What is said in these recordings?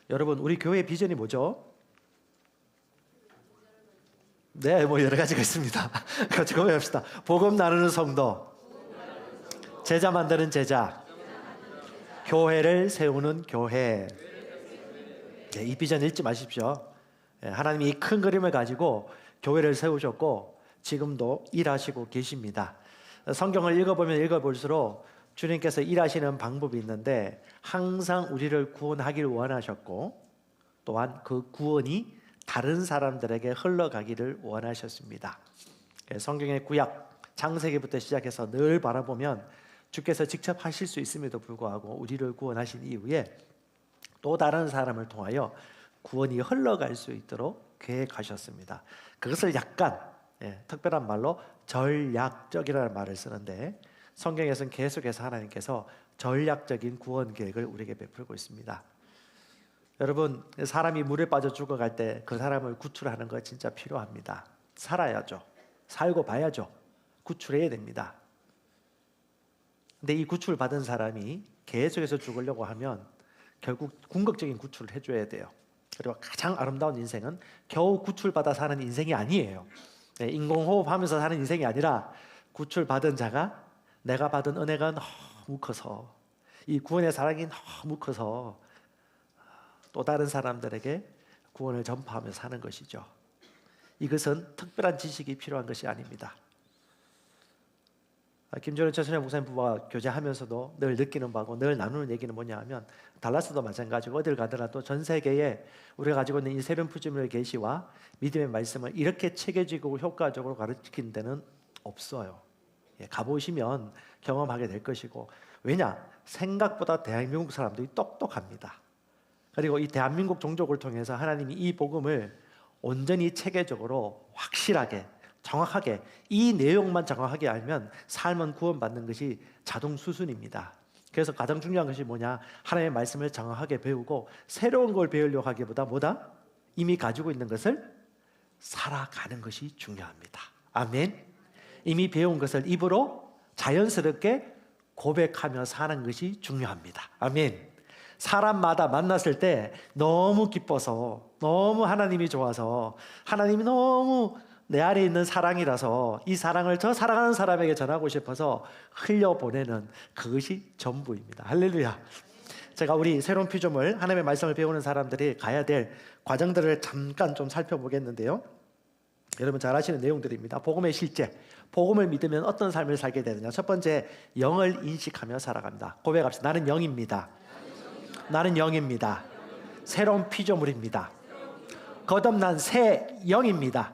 여러분, 우리 교회 비전이 뭐죠? 네, 뭐 여러 가지가 있습니다. 같이 고백합시다. 복음 나누는 성도, 제자 만드는 제자, 교회를 세우는 교회. 네, 이 비전 잊지 마십시오. 하나님이 이 큰 그림을 가지고 교회를 세우셨고 지금도 일하시고 계십니다. 성경을 읽어보면 읽어볼수록 주님께서 일하시는 방법이 있는데 항상 우리를 구원하기를 원하셨고 또한 그 구원이 다른 사람들에게 흘러가기를 원하셨습니다. 성경의 구약 창세기부터 시작해서 늘 바라보면 주께서 직접 하실 수 있음에도 불구하고 우리를 구원하신 이후에 또 다른 사람을 통하여 구원이 흘러갈 수 있도록 계획하셨습니다. 그것을 약간 특별한 말로 전략적이라는 말을 쓰는데 성경에서는 계속해서 하나님께서 전략적인 구원 계획을 우리에게 베풀고 있습니다. 여러분, 사람이 물에 빠져 죽어갈 때 그 사람을 구출하는 거 진짜 필요합니다. 살아야죠. 살고 봐야죠. 구출해야 됩니다. 근데 이 구출받은 사람이 계속해서 죽으려고 하면 결국 궁극적인 구출을 해줘야 돼요. 그리고 가장 아름다운 인생은 겨우 구출받아 사는 인생이 아니에요. 인공호흡하면서 사는 인생이 아니라 구출받은 자가 내가 받은 은혜가 너무 커서 이 구원의 사랑이 너무 커서 또 다른 사람들에게 구원을 전파하며 사는 것이죠. 이것은 특별한 지식이 필요한 것이 아닙니다. 김준호 최순현 목사님 부부와 교제하면서도 늘 느끼는 바고 늘 나누는 얘기는 뭐냐 하면 달라스도 마찬가지고 어딜 가더라도 전 세계에 우리가 가지고 있는 이 새로운 푸짐의 계시와 믿음의 말씀을 이렇게 체계적이고 효과적으로 가르치는 데는 없어요. 가보시면 경험하게 될 것이고, 왜냐? 생각보다 대한민국 사람들이 똑똑합니다. 그리고 이 대한민국 종족을 통해서 하나님이 이 복음을 온전히 체계적으로 확실하게 정확하게 이 내용만 정확하게 알면 삶은 구원받는 것이 자동 수순입니다. 그래서 가장 중요한 것이 뭐냐? 하나님의 말씀을 정확하게 배우고 새로운 걸 배우려고 하기보다 뭐다? 이미 가지고 있는 것을 살아가는 것이 중요합니다. 아멘. 이미 배운 것을 입으로 자연스럽게 고백하며 사는 것이 중요합니다. 아멘. 사람마다 만났을 때 너무 기뻐서, 너무 하나님이 좋아서, 하나님이 너무 내 안에 있는 사랑이라서 이 사랑을 저 사랑하는 사람에게 전하고 싶어서 흘려보내는 그것이 전부입니다. 할렐루야. 제가 우리 새로운 피조물 하나님의 말씀을 배우는 사람들이 가야 될 과정들을 잠깐 좀 살펴보겠는데요. 여러분 잘 아시는 내용들입니다. 복음의 실제, 복음을 믿으면 어떤 삶을 살게 되느냐. 첫 번째, 영을 인식하며 살아갑니다. 고백합시다. 나는 영입니다. 나는 영입니다. 새로운 피조물입니다. 거듭난 새 영입니다.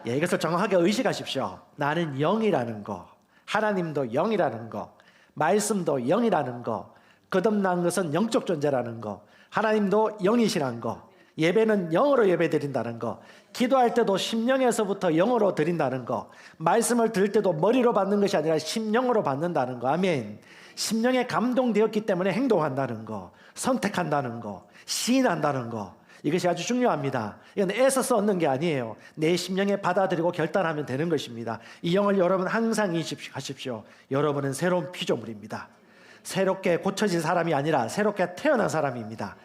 이것을 정확하게 의식하십시오. 나는 영이라는 거, 하나님도 영이라는 거, 말씀도 영이라는 거, 거듭난 것은 영적 존재라는 거, 하나님도 영이시라는 거, 예배는 영으로 예배드린다는 거, 기도할 때도 심령에서부터 영으로 드린다는 거, 말씀을 들을 때도 머리로 받는 것이 아니라 심령으로 받는다는 거. 아멘. 심령에 감동되었기 때문에 행동한다는 거, 선택한다는 거, 시인한다는 거, 이것이 아주 중요합니다. 이건 애써서 얻는 게 아니에요. 내 심령에 받아들이고 결단하면 되는 것입니다. 이 영을 여러분 항상 인식하십시오. 여러분은 새로운 피조물입니다. 새롭게 고쳐진 사람이 아니라 새롭게 태어난 사람입니다.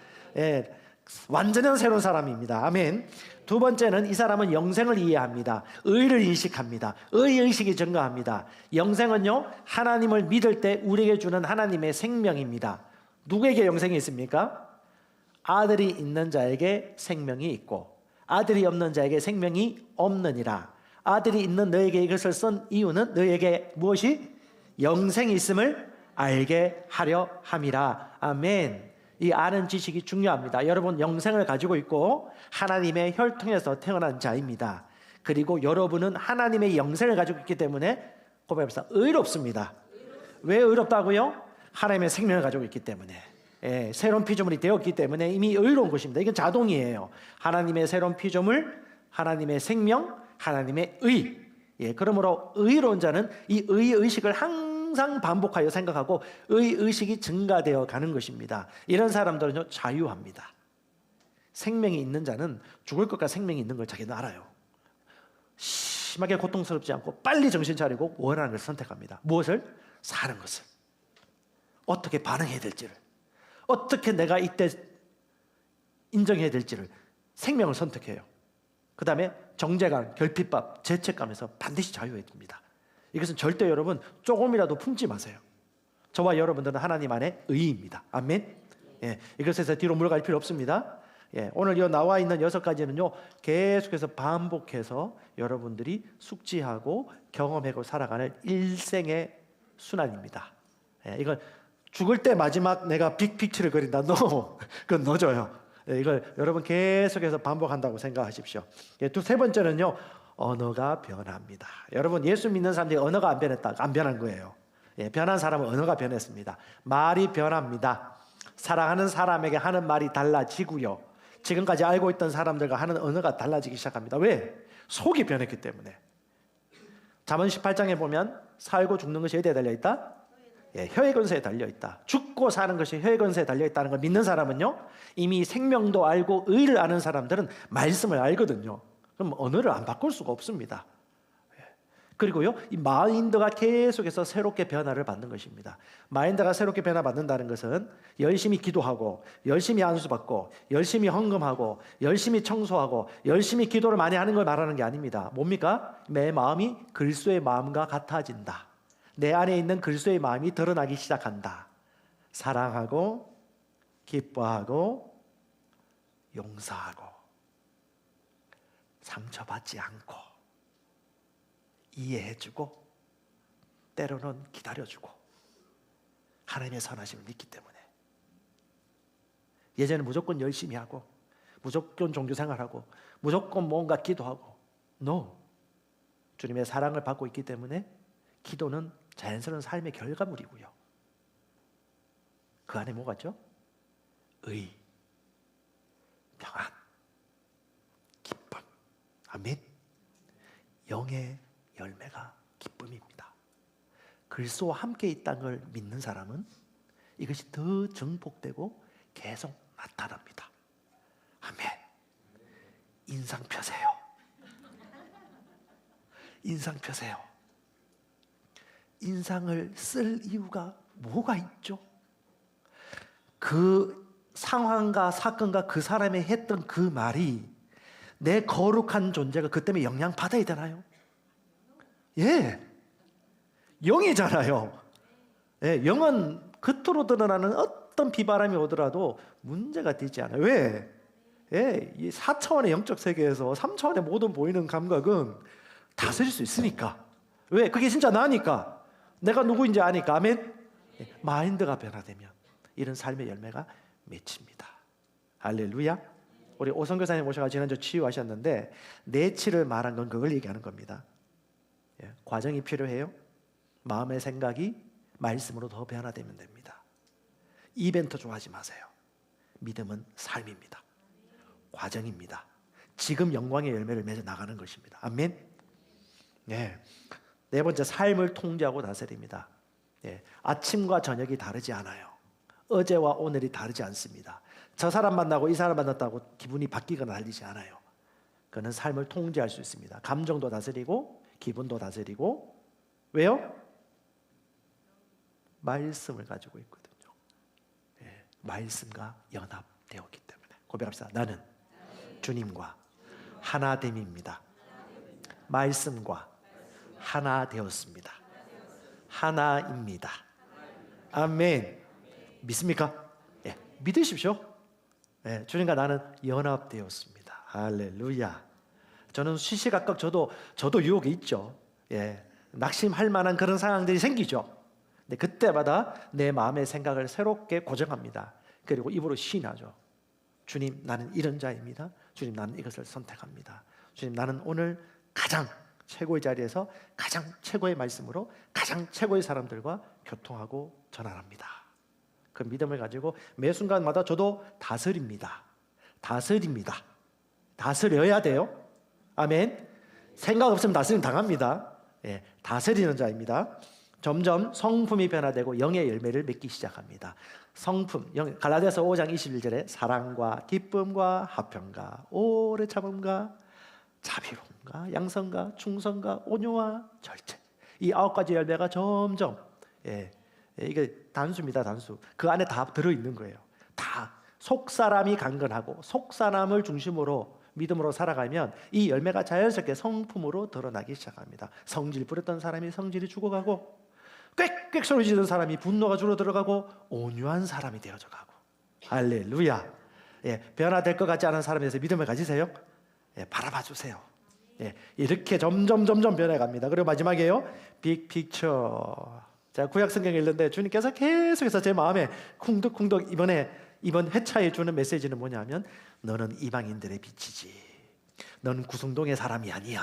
완전한 새로운 사람입니다. 아멘. 두 번째는 이 사람은 영생을 이해합니다. 의를 인식합니다. 의의식이 증가합니다. 영생은요, 하나님을 믿을 때 우리에게 주는 하나님의 생명입니다. 누구에게 영생이 있습니까? 아들이 있는 자에게 생명이 있고 아들이 없는 자에게 생명이 없느니라. 아들이 있는 너에게 이것을 쓴 이유는 너에게 무엇이? 영생이 있음을 알게 하려 함이라. 아멘. 이 아는 지식이 중요합니다. 여러분 영생을 가지고 있고 하나님의 혈통에서 태어난 자입니다. 그리고 여러분은 하나님의 영생을 가지고 있기 때문에 고백합시다. 의롭습니다. 왜 의롭다고요? 하나님의 생명을 가지고 있기 때문에. 새로운 피조물이 되었기 때문에 이미 의로운 것입니다. 이건 자동이에요. 하나님의 새로운 피조물, 하나님의 생명, 하나님의 의. 그러므로 의로운 자는 이 의의식을 항상 반복하여 생각하고 의의식이 증가되어 가는 것입니다. 이런 사람들은요, 자유합니다. 생명이 있는 자는 죽을 것과 생명이 있는 걸 자기는 알아요. 심하게 고통스럽지 않고 빨리 정신 차리고 원하는 것을 선택합니다. 무엇을? 사는 것을. 어떻게 반응해야 될지를. 어떻게 내가 이때 인정해야 될지를 생명을 선택해요. 그 다음에 정죄감, 결핍감, 죄책감에서 반드시 자유해야 됩니다. 이것은 절대 여러분 조금이라도 품지 마세요. 저와 여러분들은 하나님 안에 의입니다. 아멘. 예, 이것에서 뒤로 물러갈 필요 없습니다. 예, 오늘 이 나와 있는 6가지는요 계속해서 반복해서 여러분들이 숙지하고 경험하고 살아가는 일생의 순환입니다. 예, 이건 죽을 때 마지막 내가 빅픽처를 그린다. 그건 넣어줘요. 예, 이걸 여러분 계속해서 반복한다고 생각하십시오. 예, 세 번째는요 언어가 변합니다. 여러분 예수 믿는 사람들이 언어가 안 변했다. 안 변한 거예요. 예, 변한 사람은 언어가 변했습니다. 말이 변합니다. 사랑하는 사람에게 하는 말이 달라지고요. 지금까지 알고 있던 사람들과 하는 언어가 달라지기 시작합니다. 왜? 속이 변했기 때문에. 잠언 18장에 보면 살고 죽는 것이 어디에 달려있다? 예, 혀의 근세에 달려있다. 죽고 사는 것이 혀의 근세에 달려있다는 걸 믿는 사람은요 이미 생명도 알고 의를 아는 사람들은 말씀을 알거든요. 그럼 언어를 안 바꿀 수가 없습니다. 그리고요 이 마인드가 계속해서 새롭게 변화를 받는 것입니다. 마인드가 새롭게 변화받는다는 것은 열심히 기도하고 열심히 안수받고 열심히 헌금하고 열심히 청소하고 열심히 기도를 많이 하는 걸 말하는 게 아닙니다. 뭡니까? 내 마음이 그리스도의 마음과 같아진다. 내 안에 있는 그리스도의 마음이 드러나기 시작한다. 사랑하고 기뻐하고 용서하고 상처받지 않고 이해해주고 때로는 기다려주고 하나님의 선하심을 믿기 때문에 예전에 무조건 열심히 하고 무조건 종교생활하고 무조건 뭔가 기도하고 No. 주님의 사랑을 받고 있기 때문에 기도는 자연스러운 삶의 결과물이고요. 그 안에 뭐가 있죠? 의, 평안, 기쁨. 아멘. 영의 열매가 기쁨입니다. 그리스도와 함께 있다는 걸 믿는 사람은 이것이 더 증폭되고 계속 나타납니다. 아멘. 인상 펴세요. 인상 펴세요. 인상을 쓸 이유가 뭐가 있죠? 그 상황과 사건과 그 사람이 했던 그 말이 내 거룩한 존재가 그 때문에 영향받아야 되나요? 예, 영이잖아요. 예, 영은 겉으로 드러나는 어떤 비바람이 오더라도 문제가 되지 않아요. 왜? 예, 이 4차원의 영적 세계에서 3차원의 모든 보이는 감각은 다스릴 수 있으니까. 왜? 그게 진짜 나니까. 내가 누구인지 아니까. 아멘. 예, 마인드가 변화되면 이런 삶의 열매가 맺힙니다. 할렐루야. 우리 오성교사님 오셔서 지난주 치유하셨는데 내치를 말한 건 그걸 얘기하는 겁니다. 예, 과정이 필요해요. 마음의 생각이 말씀으로 더 변화되면 됩니다. 이벤트 좋아하지 마세요. 믿음은 삶입니다. 과정입니다. 지금 영광의 열매를 맺어 나가는 것입니다. 아멘. 네. 네 번째, 삶을 통제하고 다스립니다. 예, 아침과 저녁이 다르지 않아요. 어제와 오늘이 다르지 않습니다. 저 사람 만나고 이 사람 만났다고 기분이 바뀌거나 달리지 않아요. 그는 삶을 통제할 수 있습니다. 감정도 다스리고 기분도 다스리고. 왜요? 말씀을 가지고 있거든요. 예, 말씀과 연합되었기 때문에. 고백합시다. 나는 주님과 하나됨입니다. 말씀과 하나 되었습니다. 하나입니다. 아멘. 믿습니까? 예, 믿으십시오. 예, 주님과 나는 연합되었습니다. 할렐루야. 저는 시시각각 저도 유혹이 있죠. 예, 낙심할 만한 그런 상황들이 생기죠. 근데 그때마다 내 마음의 생각을 새롭게 고정합니다. 그리고 입으로 시인하죠. 주님, 나는 이런 자입니다. 주님, 나는 이것을 선택합니다. 주님, 나는 오늘 가장 최고의 자리에서 가장 최고의 말씀으로 가장 최고의 사람들과 교통하고 전환합니다. 그 믿음을 가지고 매 순간마다 저도 다스립니다. 다스립니다. 다스려야 돼요. 아멘. 생각 없으면 다스림 당합니다. 예, 다스리는 자입니다. 점점 성품이 변화되고 영의 열매를 맺기 시작합니다. 성품, 갈라디아서 5장 21절에 사랑과 기쁨과 화평과 오래 참음과 자비로움과 양성과 충성과 온유와 절제, 이 9가지 열매가 점점, 예, 이게 단수입니다. 단수. 그 안에 다 들어있는 거예요. 다 속사람이 강건하고 속사람을 중심으로 믿음으로 살아가면 이 열매가 자연스럽게 성품으로 드러나기 시작합니다. 성질 부렸던 사람이 성질이 죽어가고, 꽥꽥 소리 지르는 사람이 분노가 줄어들어가고, 온유한 사람이 되어져 가고. 할렐루야. 예, 변화될 것 같지 않은 사람에 대해서 믿음을 가지세요. 예, 바라봐 주세요. 예, 이렇게 점점 변해갑니다. 그리고 마지막에요, 빅픽처. 제가 구약 성경 읽는데 주님께서 계속해서 제 마음에 쿵덕쿵덕 이번 회차에 주는 메시지는 뭐냐면, 너는 이방인들의 빛이지. 너는 구승동의 사람이 아니야.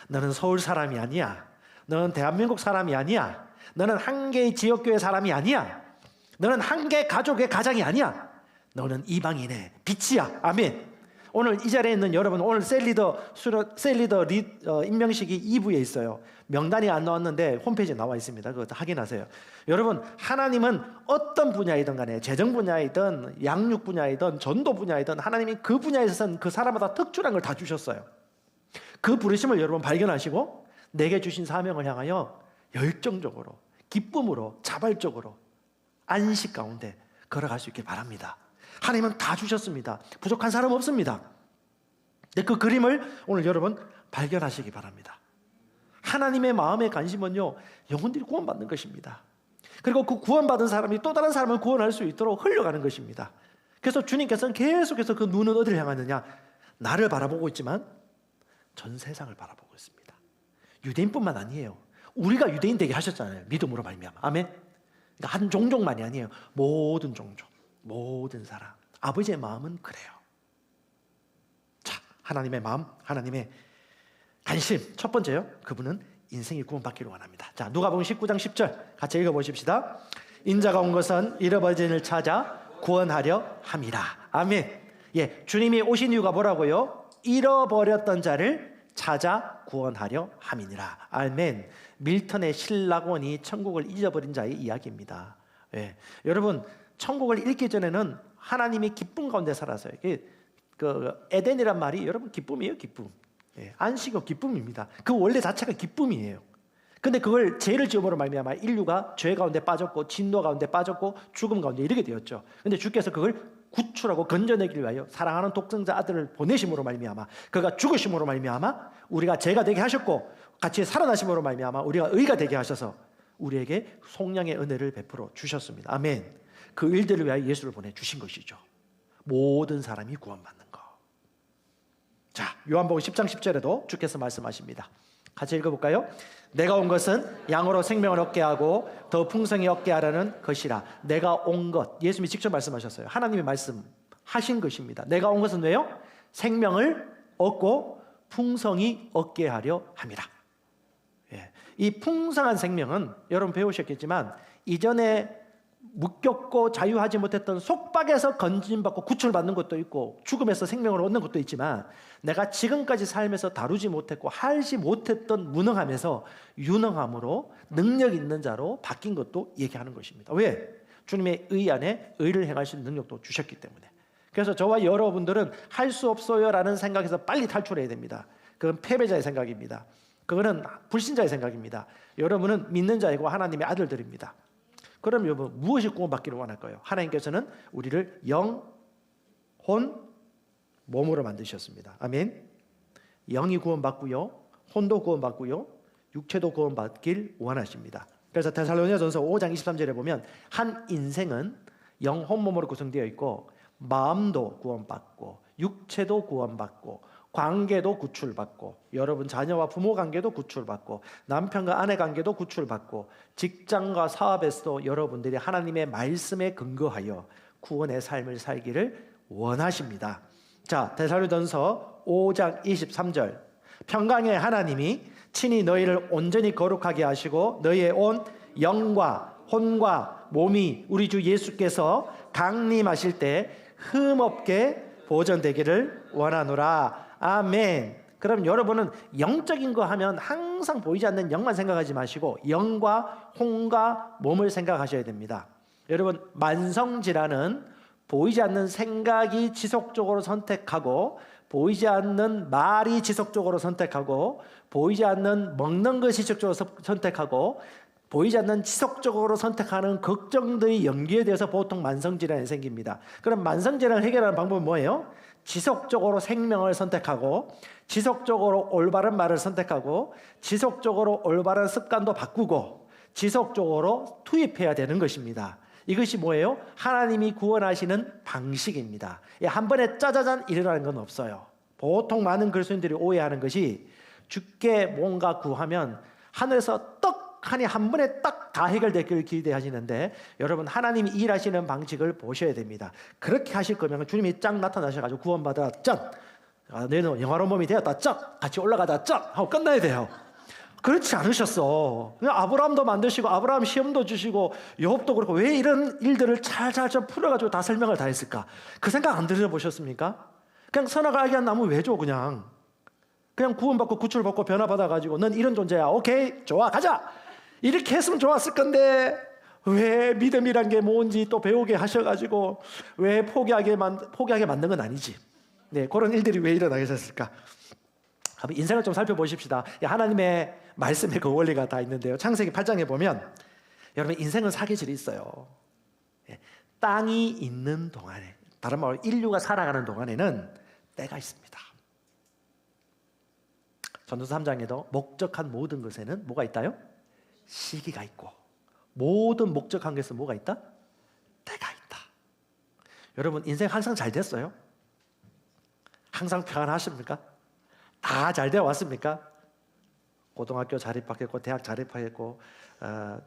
너는 서울 사람이 아니야. 너는 대한민국 사람이 아니야. 너는 한 개의 지역교회 사람이 아니야. 너는 한 개의 가족의 가장이 아니야. 너는 이방인의 빛이야. 아멘. 오늘 이 자리에 있는 여러분, 오늘 셀리더 임명식이 2부에 있어요. 명단이 안 나왔는데 홈페이지에 나와 있습니다. 그거 확인하세요. 여러분, 하나님은 어떤 분야이든 간에, 재정 분야이든 양육 분야이든 전도 분야이든, 하나님이 그 분야에 있어서는 그 사람마다 특출한 걸 다 주셨어요. 그 부르심을 여러분 발견하시고 내게 주신 사명을 향하여 열정적으로, 기쁨으로, 자발적으로 안식 가운데 걸어갈 수 있길 바랍니다. 하나님은 다 주셨습니다. 부족한 사람 없습니다. 근데 그 그림을 오늘 여러분 발견하시기 바랍니다. 하나님의 마음의 관심은요, 영혼들이 구원받는 것입니다. 그리고 그 구원받은 사람이 또 다른 사람을 구원할 수 있도록 흘러가는 것입니다. 그래서 주님께서는 계속해서 그 눈은 어디를 향하느냐? 나를 바라보고 있지만 전 세상을 바라보고 있습니다. 유대인뿐만 아니에요. 우리가 유대인 되게 하셨잖아요. 믿음으로 말미암아. 아멘. 그러니까 한 종족만이 아니에요. 모든 종족, 모든 사람. 아버지의 마음은 그래요. 자, 하나님의 마음, 하나님의 관심. 첫 번째요, 그분은 인생이 구원받기를 원합니다. 자, 누가복음 19장 10절 같이 읽어보십시다. 인자가 온 것은 잃어버린 을 찾아 구원하려 함이라. 아멘. 예, 주님이 오신 이유가 뭐라고요? 잃어버렸던 자를 찾아 구원하려 함이니라. 아멘. 밀턴의 신락원이 천국을 잊어버린 자의 이야기입니다. 예, 여러분, 천국을 잃기 전에는 하나님이 기쁨 가운데 살았어요. 그 에덴이란 말이 여러분 기쁨이에요, 기쁨. 예, 안식은 기쁨입니다. 그 원래 자체가 기쁨이에요. 근데 그걸 죄를 지음으로 말미암아 인류가 죄 가운데 빠졌고, 진노 가운데 빠졌고, 죽음 가운데 이르게 되었죠. 근데 주께서 그걸 구출하고 건져내기 위하여 사랑하는 독생자 아들을 보내심으로 말미암아, 그가 죽으심으로 말미암아 우리가 죄가 되게 하셨고, 같이 살아나심으로 말미암아 우리가 의가 되게 하셔서 우리에게 속량의 은혜를 베풀어 주셨습니다. 아멘. 그 일들을 위하여 예수를 보내주신 것이죠. 모든 사람이 구원받는 것. 자, 요한복음 10장 10절에도 주께서 말씀하십니다. 같이 읽어볼까요? 내가 온 것은 양으로 생명을 얻게 하고 더 풍성히 얻게 하라는 것이라. 내가 온 것, 예수님이 직접 말씀하셨어요. 하나님이 말씀하신 것입니다. 내가 온 것은 왜요? 생명을 얻고 풍성히 얻게 하려 함이라. 예. 이 풍성한 생명은 여러분 배우셨겠지만, 이전에 묶였고 자유하지 못했던 속박에서 건진받고 구출받는 것도 있고, 죽음에서 생명을 얻는 것도 있지만, 내가 지금까지 삶에서 다루지 못했고 하지 못했던 무능함에서 유능함으로 능력 있는 자로 바뀐 것도 얘기하는 것입니다. 왜? 주님의 의 안에 의를 행할 수 있는 능력도 주셨기 때문에. 그래서 저와 여러분들은 할 수 없어요 라는 생각에서 빨리 탈출해야 됩니다. 그건 패배자의 생각입니다. 그거는 불신자의 생각입니다. 여러분은 믿는 자이고 하나님의 아들들입니다. 그럼 여러분 무엇이 구원받기를 원할까요? 하나님께서는 우리를 영, 혼, 몸으로 만드셨습니다. 아멘. 영이 구원받고요, 혼도 구원받고요, 육체도 구원받길 원하십니다. 그래서 데살로니가전서 5장 23절에 보면 한 인생은 영, 혼, 몸으로 구성되어 있고, 마음도 구원받고 육체도 구원받고 관계도 구출받고, 여러분 자녀와 부모 관계도 구출받고, 남편과 아내 관계도 구출받고, 직장과 사업에서도 여러분들이 하나님의 말씀에 근거하여 구원의 삶을 살기를 원하십니다. 자, 데살로니가전서 5장 23절. 평강의 하나님이 친히 너희를 온전히 거룩하게 하시고 너희의 온 영과 혼과 몸이 우리 주 예수께서 강림하실 때 흠없게 보존되기를 원하노라. 아멘. 그럼 여러분은 영적인 거 하면 항상 보이지 않는 영만 생각하지 마시고 영과 혼과 몸을 생각하셔야 됩니다. 여러분, 만성질환은 보이지 않는 생각이 지속적으로 선택하고, 보이지 않는 말이 지속적으로 선택하고, 보이지 않는 먹는 것이 지속적으로 선택하고, 보이지 않는 지속적으로 선택하는 걱정들이 연계돼서 보통 만성질환이 생깁니다. 그럼 만성질환을 해결하는 방법은 뭐예요? 지속적으로 생명을 선택하고, 지속적으로 올바른 말을 선택하고, 지속적으로 올바른 습관도 바꾸고, 지속적으로 투입해야 되는 것입니다. 이것이 뭐예요? 하나님이 구원하시는 방식입니다. 한 번에 짜자잔 일어나는 건 없어요. 보통 많은 그리스도인들이 오해하는 것이 주께 뭔가 구하면 하늘에서 떡하니 한 번에 딱 다 해결되기를 기대하시는데, 여러분 하나님이 일하시는 방식을 보셔야 됩니다. 그렇게 하실 거면 주님이 쫙 나타나셔가지고 구원받아 쫙, 너는 영화로운 몸이 되었다 쫙, 같이 올라가다 쫙 하고 끝나야 돼요. 그렇지 않으셨어. 아브라함도 만드시고 아브라함 시험도 주시고 욥도 그렇고, 왜 이런 일들을 잘 풀어가지고 다 설명을 다 했을까? 그 생각 안 들어보셨습니까? 그냥 선악을 알게 한 나무 왜 줘? 그냥 구원받고 구출받고 변화받아가지고 넌 이런 존재야, 오케이 좋아 가자, 이렇게 했으면 좋았을 건데, 왜 믿음이란 게 뭔지 또 배우게 하셔가지고 왜 포기하게 만든 건 아니지. 네, 그런 일들이 왜 일어나게 됐을까? 한번 인생을 좀 살펴보십시다. 하나님의 말씀에 그 원리가 다 있는데요. 창세기 8장에 보면 여러분 인생은 사계절이 있어요. 땅이 있는 동안에, 다른 말로 인류가 살아가는 동안에는 때가 있습니다. 전도서 3장에도 목적한 모든 것에는 뭐가 있다요? 시기가 있고, 모든 목적한 것에는 뭐가 있다? 때가 있다. 여러분 인생 항상 잘 됐어요? 항상 평안하십니까? 다 잘 되어 왔습니까? 고등학교 잘 입학했고, 대학 잘 입학했고,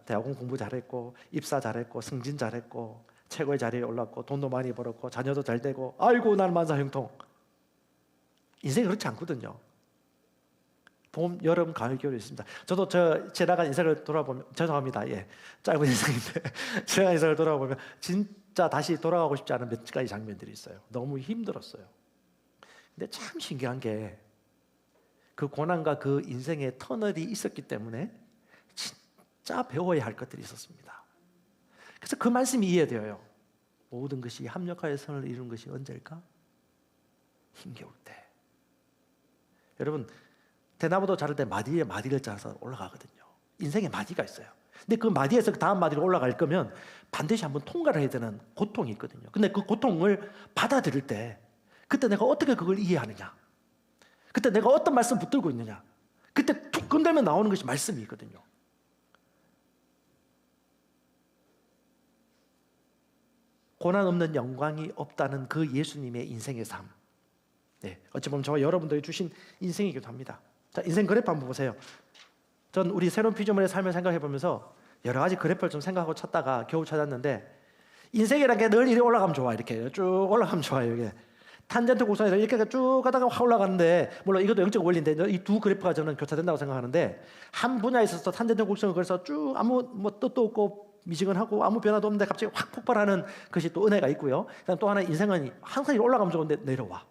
대학원 공부 잘했고, 입사 잘했고, 승진 잘했고, 최고의 자리에 올랐고, 돈도 많이 벌었고, 자녀도 잘 되고, 아이고 날 만사 형통. 인생이 그렇지 않거든요. 봄, 여름, 가을, 겨울이 있습니다. 저도 지나간 인생을 돌아보면, 죄송합니다. 짧은 인생인데 지나간 인생을 돌아보면 진짜 다시 돌아가고 싶지 않은 몇 가지 장면들이 있어요. 너무 힘들었어요. 근데 참 신기한 게, 그 고난과 그 인생의 터널이 있었기 때문에 진짜 배워야 할 것들이 있었습니다. 그래서 그 말씀이 이해되어요. 모든 것이 합력하여 선을 이룬 것이 언제일까? 힘겨울 때. 여러분 대나무도 자를 때 마디에 마디를 짜서 올라가거든요. 인생에 마디가 있어요. 근데 그 마디에서 그 다음 마디로 올라갈 거면 반드시 한번 통과를 해야 되는 고통이 있거든요. 근데 그 고통을 받아들일 때, 그때 내가 어떻게 그걸 이해하느냐, 그때 내가 어떤 말씀 붙들고 있느냐, 그때 툭 건들면 나오는 것이 말씀이 있거든요. 고난 없는 영광이 없다는 그 예수님의 인생의 삶, 어찌 보면 저와 여러분들이 주신 인생이기도 합니다. 자, 인생 그래프 한번 보세요. 전 우리 새로운 피조물의 삶을 생각해 보면서 여러 가지 그래프를 좀 생각하고 찾다가 겨우 찾았는데, 인생이라는 게 늘 이렇게 올라가면 좋아. 이렇게 쭉 올라가면 좋아요. 이게 탄젠트 곡선에서 이렇게 쭉 가다가 확 올라가는데, 물론 이것도 영적 원리인데 이 두 그래프가 저는 교차된다고 생각하는데, 한 분야에 있어서 탄젠트 곡선을 그래서 쭉 아무 뜻도 없고 미지근하고 아무 변화도 없는데 갑자기 확 폭발하는 것이 또 은혜가 있고요. 그다음 또 하나, 인생은 항상 올라가면 좋은데 내려와.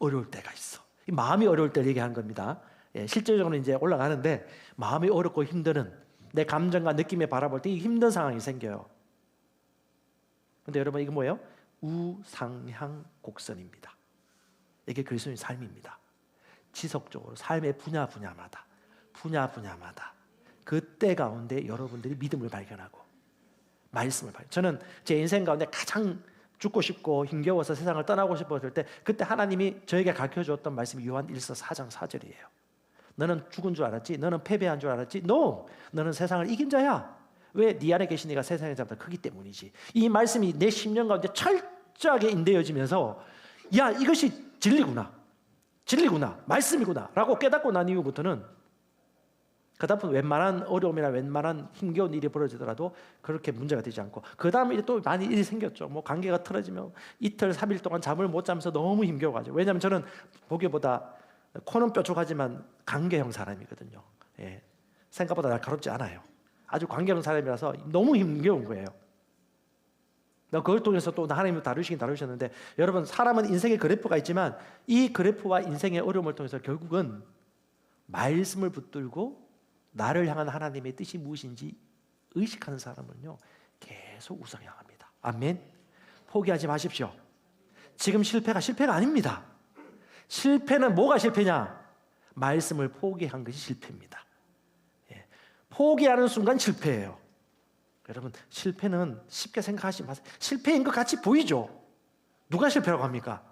어려울 때가 있어. 이 마음이 어려울 때 얘기하는 겁니다. 실제적으로 이제 올라가는데 마음이 어렵고 힘드는, 내 감정과 느낌에 바라볼 때 힘든 상황이 생겨요. 근데 여러분 이게 뭐예요? 우상향 곡선입니다. 이게 그리스도인 삶입니다. 지속적으로 삶의 분야마다 그때 가운데 여러분들이 믿음을 발견하고 말씀을 발견. 저는 제 인생 가운데 가장 죽고 싶고 힘겨워서 세상을 떠나고 싶었을 때, 그때 하나님이 저에게 가르쳐 주었던 말씀이 요한 1서 4장 4절이에요. 너는 죽은 줄 알았지? 너는 패배한 줄 알았지? No! 너는 세상을 이긴 자야. 왜? 네 안에 계신 이가 세상의 자보다 크기 때문이지. 이 말씀이 내 심령 가운데 철저하게 인대어지면서, 야, 이것이 진리구나, 말씀이구나 라고 깨닫고 난 이후부터는 그다음부터 웬만한 어려움이나 웬만한 힘겨운 일이 벌어지더라도 그렇게 문제가 되지 않고, 그 다음에 또 많이 일이 생겼죠. 뭐 관계가 틀어지면 이틀 3일 동안 잠을 못 자면서 너무 힘겨워가지고. 왜냐하면 저는 보기보다 코는 뾰족하지만 관계형 사람이거든요. 생각보다 날카롭지 않아요. 아주 관계형 사람이라서 너무 힘겨운 거예요. 그걸 통해서 또 하나님도 다루셨는데, 여러분 사람은 인생의 그래프가 있지만 이 그래프와 인생의 어려움을 통해서 결국은 말씀을 붙들고 나를 향한 하나님의 뜻이 무엇인지 의식하는 사람은요 계속 우상향합니다. 아멘. 포기하지 마십시오. 지금 실패가 아닙니다. 실패는 뭐가 실패냐? 말씀을 포기한 것이 실패입니다. 포기하는 순간 실패예요. 여러분, 실패는 쉽게 생각하지 마세요. 실패인 것 같이 보이죠? 누가 실패라고 합니까?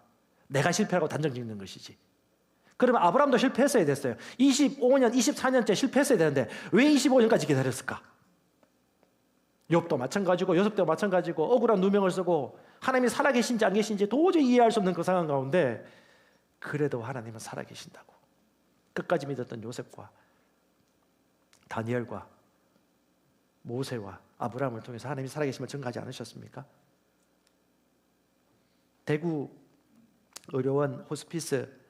내가 실패라고 단정 짓는 것이지. 그러면 아브라함도 실패했어야 됐어요. 25년, 24년째 실패했어야 되는데 왜 25년까지 기다렸을까? 욥도 마찬가지고 요셉도 마찬가지고 억울한 누명을 쓰고 하나님이 살아계신지 안 계신지 도저히 이해할 수 없는 그 상황 가운데 그래도 하나님은 살아계신다고 끝까지 믿었던 요셉과 다니엘과 모세와 아브라함을 통해서 하나님이 살아계심을 증거하지 않으셨습니까? 대구 의료원 호스피스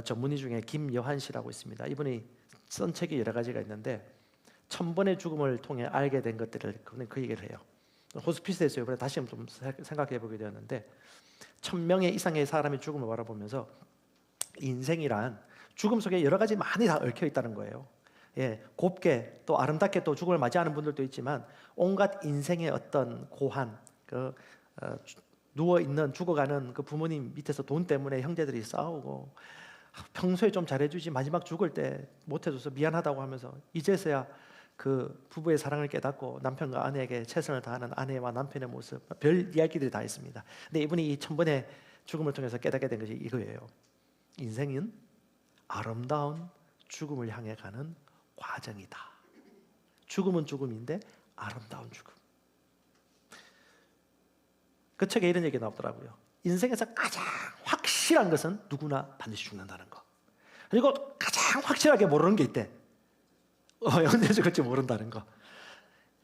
전문의 중에 김여한 씨라고 있습니다. 이분이 쓴 책이 여러 가지가 있는데 1000번의 죽음을 통해 알게 된 것들을 그 얘기를 해요. 호스피스에서 이번에 다시 한번 좀 생각해 보게 되었는데 1000명의 이상의 사람이 죽음을 바라보면서 인생이란 죽음 속에 여러 가지 많이 다 얽혀 있다는 거예요. 예, 곱게 또 아름답게 또 죽음을 맞이하는 분들도 있지만 온갖 인생의 어떤 고한, 누워 있는 죽어가는 그 부모님 밑에서 돈 때문에 형제들이 싸우고 평소에 좀 잘해주지 마지막 죽을 때 못해줘서 미안하다고 하면서 이제서야 그 부부의 사랑을 깨닫고 남편과 아내에게 최선을 다하는 아내와 남편의 모습, 별 이야기들이 다 있습니다. 근데 이분이 이 1000번의 죽음을 통해서 깨닫게 된 것이 이거예요. 인생은 아름다운 죽음을 향해 가는 과정이다. 죽음은 죽음인데 아름다운 죽음. 그 책에 이런 얘기 나오더라고요. 인생에서 가장 확실한 것은 누구나 반드시 죽는다는 거. 그리고 가장 확실하게 모르는 게 있대. 언제 죽을지 모른다는 거.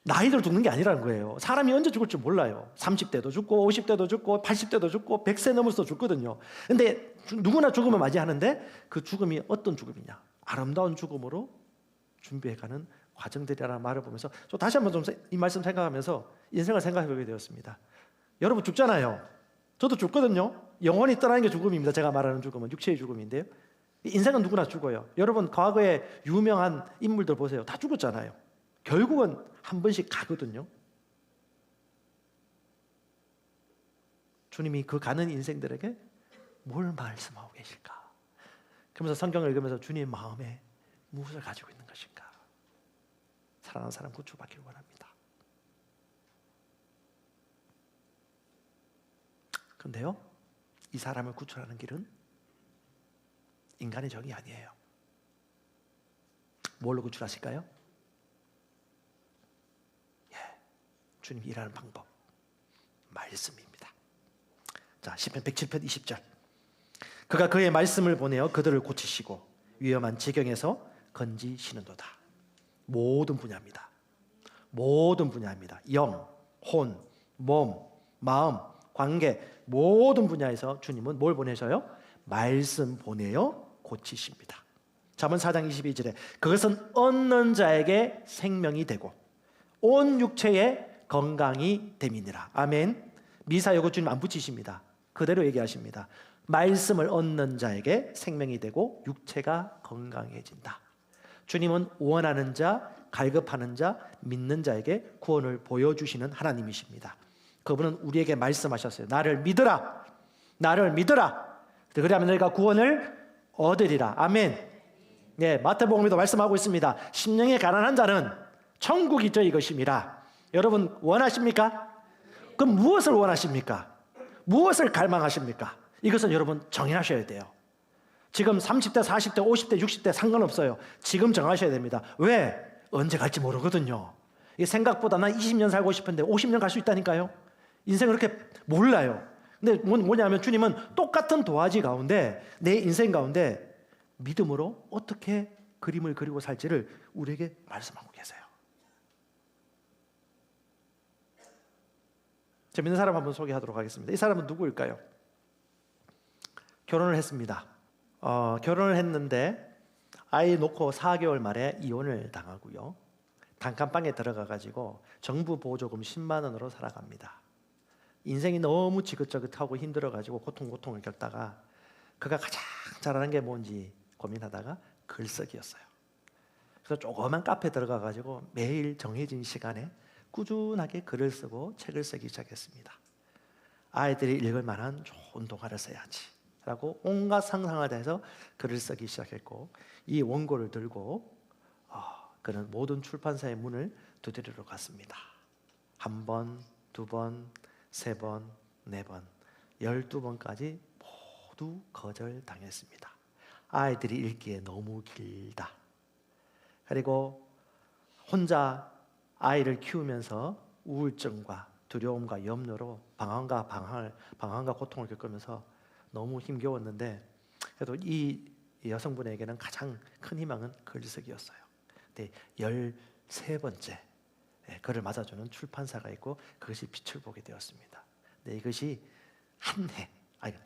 나이들 죽는 게 아니라는 거예요. 사람이 언제 죽을지 몰라요. 30대도 죽고 50대도 죽고 80대도 죽고 100세 넘어서 죽거든요. 근데 누구나 죽음을 맞이하는데 그 죽음이 어떤 죽음이냐? 아름다운 죽음으로 준비해가는 과정들이라는 말을 보면서 저 다시 한번 좀 이 말씀 생각하면서 인생을 생각해보게 되었습니다. 여러분 죽잖아요. 저도 죽거든요. 영원히 떠나는 게 죽음입니다. 제가 말하는 죽음은 육체의 죽음인데요. 인생은 누구나 죽어요. 여러분 과거에 유명한 인물들 보세요. 다 죽었잖아요. 결국은 한 번씩 가거든요. 주님이 그 가는 인생들에게 뭘 말씀하고 계실까? 그러면서 성경을 읽으면서 주님의 마음에 무엇을 가지고 있는 것인가? 사랑하는 사람 구출받기를 원합니다. 그런데요, 이 사람을 구출하는 길은 인간의 정이 아니에요. 뭘로 구출하실까요? 주님이 일하는 방법, 말씀입니다. 자, 시편 107편 20절. 그가 그의 말씀을 보내어 그들을 고치시고 위험한 지경에서 건지시는도다. 모든 분야입니다. 모든 분야입니다. 영, 혼, 몸, 마음, 관계 모든 분야에서 주님은 뭘 보내셔요? 말씀 보내어 고치십니다. 잠언 4장 22절에 그것은 얻는 자에게 생명이 되고 온 육체에 건강이 됨이니라. 아멘. 미사 요거 주님 안 붙이십니다. 그대로 얘기하십니다. 말씀을 얻는 자에게 생명이 되고 육체가 건강해진다. 주님은 원하는 자, 갈급하는 자, 믿는 자에게 구원을 보여주시는 하나님이십니다. 그분은 우리에게 말씀하셨어요. 나를 믿으라. 나를 믿으라. 그리하면 너희가 구원을 얻으리라. 아멘. 네, 마태복음에도 말씀하고 있습니다. 심령에 가난한 자는 천국이 저희 것임이라. 여러분 원하십니까? 그럼 무엇을 원하십니까? 무엇을 갈망하십니까? 이것은 여러분 정하셔야 돼요. 지금 30대, 40대, 50대, 60대 상관없어요. 지금 정하셔야 됩니다. 왜? 언제 갈지 모르거든요. 생각보다 난 20년 살고 싶은데 50년 갈 수 있다니까요. 인생을 그렇게 몰라요. 근데 뭐냐면 주님은 똑같은 도화지 가운데 내 인생 가운데 믿음으로 어떻게 그림을 그리고 살지를 우리에게 말씀하고 계세요. 재밌는 사람 한번 소개하도록 하겠습니다. 이 사람은 누구일까요? 결혼을 했습니다. 결혼을 했는데 아이 놓고 4개월 만에 이혼을 당하고요. 단칸방에 들어가가지고 정부 보조금 10만 원으로 살아갑니다. 인생이 너무 지긋지긋하고 힘들어가지고 고통을 겪다가 그가 가장 잘하는 게 뭔지 고민하다가 글쓰기였어요. 그래서 조그만 카페 들어가가지고 매일 정해진 시간에 꾸준하게 글을 쓰고 책을 쓰기 시작했습니다. 아이들이 읽을 만한 좋은 동화를 써야지 라고 온갖 상상을 다해서 글을 쓰기 시작했고 이 원고를 들고 그는 모든 출판사의 문을 두드리러 갔습니다. 1번, 2번, 3번, 4번, 12번까지 모두 거절당했습니다. 아이들이 읽기에 너무 길다. 그리고 혼자 아이를 키우면서 우울증과 두려움과 염려로 방황과 고통을 겪으면서 너무 힘겨웠는데, 그래도 이 여성분에게는 가장 큰 희망은 글쓰기였어요. 근데 13번째 그를 맞아주는 출판사가 있고 그것이 빛을 보게 되었습니다. 근데 이것이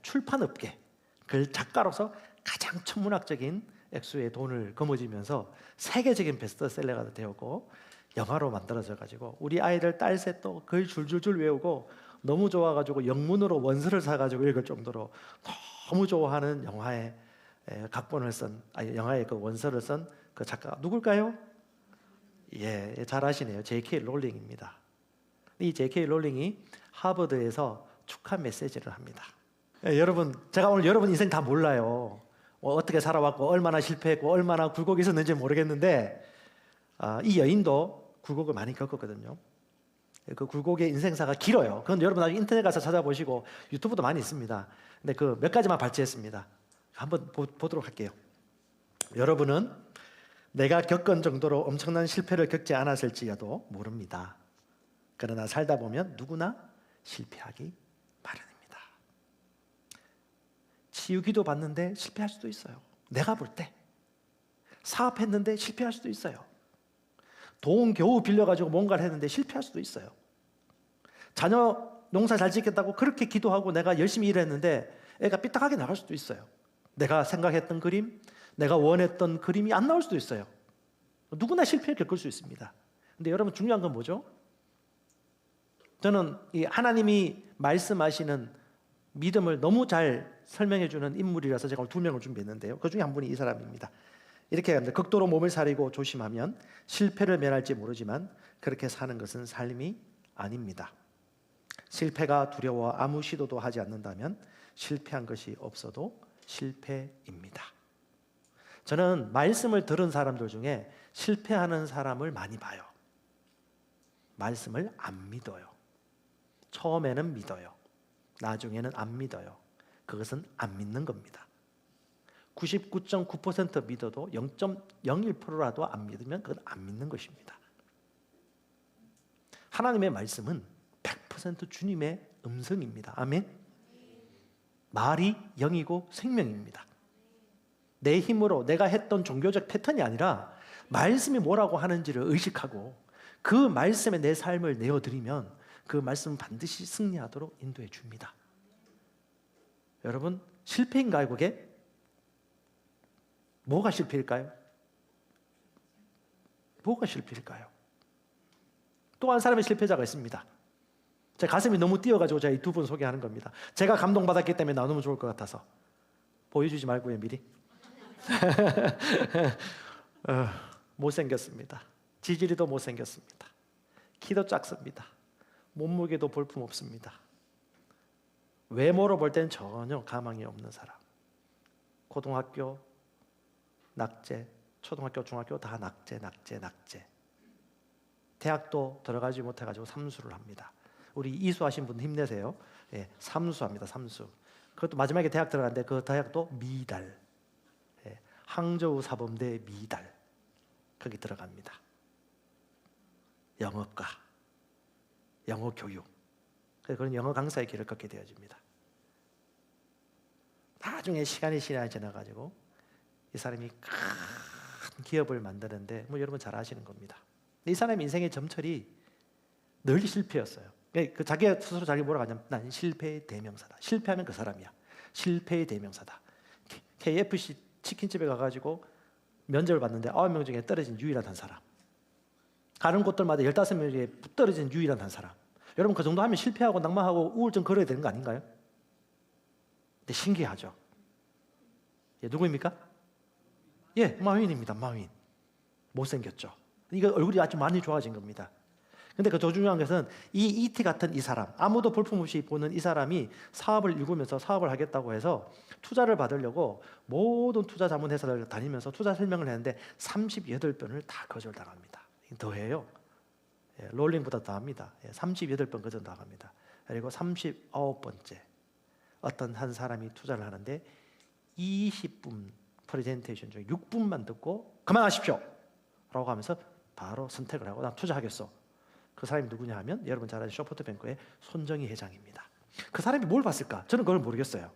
출판업계, 글 작가로서 가장 천문학적인 액수의 돈을 거머쥐면서 세계적인 베스트셀러가 되었고 영화로 만들어져 가지고 우리 아이들 딸셋도 글 줄줄줄 외우고 너무 좋아가지고 영문으로 원서를 사가지고 읽을 정도로 너무 좋아하는 영화의 영화의 그 원서를 쓴 그 작가가 누굴까요? 예, 잘 아시네요. J.K. 롤링입니다. 이 J.K. 롤링이 하버드에서 축하 메시지를 합니다. 예, 여러분, 제가 오늘 여러분 인생 다 몰라요. 어떻게 살아왔고 얼마나 실패했고 얼마나 굴곡이 있었는지 모르겠는데 이 여인도 굴곡을 많이 겪었거든요. 그 굴곡의 인생사가 길어요. 그건 여러분 나중에 인터넷 가서 찾아보시고 유튜브도 많이 있습니다. 근데 그 몇 가지만 발췌했습니다. 한번 보도록 할게요. 여러분은 내가 겪은 정도로 엄청난 실패를 겪지 않았을지라도 모릅니다. 그러나 살다 보면 누구나 실패하기 마련입니다. 치유기도 받는데 실패할 수도 있어요. 내가 볼 때 사업했는데 실패할 수도 있어요. 돈 겨우 빌려가지고 뭔가를 했는데 실패할 수도 있어요. 자녀 농사 잘 짓겠다고 그렇게 기도하고 내가 열심히 일했는데 애가 삐딱하게 나갈 수도 있어요. 내가 생각했던 그림, 내가 원했던 그림이 안 나올 수도 있어요. 누구나 실패를 겪을 수 있습니다. 근데 여러분 중요한 건 뭐죠? 저는 이 하나님이 말씀하시는 믿음을 너무 잘 설명해 주는 인물이라서 제가 오늘 2명을 준비했는데요. 그 중에 한 분이 이 사람입니다. 이렇게 합니다. 극도로 몸을 사리고 조심하면 실패를 면할지 모르지만 그렇게 사는 것은 삶이 아닙니다. 실패가 두려워 아무 시도도 하지 않는다면 실패한 것이 없어도 실패입니다. 저는 말씀을 들은 사람들 중에 실패하는 사람을 많이 봐요. 말씀을 안 믿어요. 처음에는 믿어요. 나중에는 안 믿어요. 그것은 안 믿는 겁니다. 99.9% 믿어도 0.01%라도 안 믿으면 그건 안 믿는 것입니다. 하나님의 말씀은 100% 주님의 음성입니다. 아멘. 말이 영이고 생명입니다. 내 힘으로 내가 했던 종교적 패턴이 아니라 말씀이 뭐라고 하는지를 의식하고 그 말씀에 내 삶을 내어드리면 그 말씀은 반드시 승리하도록 인도해 줍니다. 여러분, 실패인가요, 그게? 뭐가 실패일까요? 뭐가 실패일까요? 또 한 사람의 실패자가 있습니다. 제 가슴이 너무 뛰어가지고 제가 이 2분 소개하는 겁니다. 제가 감동받았기 때문에 나누면 좋을 것 같아서 보여주지 말고요, 미리. 못생겼습니다. 지지리도 못생겼습니다. 키도 작습니다. 몸무게도 볼품없습니다. 외모로 볼 때는 전혀 가망이 없는 사람. 고등학교 낙제, 초등학교, 중학교 다 낙제. 대학도 들어가지 못해가지고 삼수를 합니다. 우리 이수하신 분 힘내세요. 예, 삼수합니다. 삼수. 그것도 마지막에 대학 들어갔는데 그 대학도 미달. 예, 항저우 사범대 미달. 거기 들어갑니다. 영어과, 영어 교육. 그런 영어 강사의 길을 걷게 되어집니다. 나중에 시간이 지나가지고 이 사람이 큰 기업을 만드는데 여러분 잘 아시는 겁니다. 이 사람의 인생의 점철이 늘 실패였어요. 그 자기가 스스로 자기 뭐라고 하냐면 난 실패의 대명사다. 실패하면 그 사람이야. 실패의 대명사다. KFC 치킨집에 가가지고 면접을 봤는데 9명 중에 떨어진 유일한 한 사람. 가는 곳들마다 15명 중에 떨어진 유일한 한 사람. 여러분 그 정도 하면 실패하고 낭만하고 우울증 걸어야 되는 거 아닌가요? 근데 신기하죠. 예, 누구입니까? 예, 마윈입니다. 마윈. 못생겼죠. 이거 얼굴이 아주 많이 좋아진 겁니다. 근데 그 더 중요한 것은 이 이티 같은 이 사람, 아무도 볼품없이 보는 이 사람이 사업을 일구면서 사업을 하겠다고 해서 투자를 받으려고 모든 투자 자문 회사를 다니면서 투자 설명을 했는데 38번을 다 거절당합니다. 더해요. 롤링보다 더합니다. 38번 거절당합니다. 그리고 39번째 어떤 한 사람이 투자를 하는데 20분 프레젠테이션 중에 6분만 듣고 그만하십시오 라고 하면서 바로 선택을 하고 난 투자하겠어. 그 사람이 누구냐 하면 여러분 잘 아는 쇼포트뱅크의 손정희 회장입니다. 그 사람이 뭘 봤을까? 저는 그걸 모르겠어요.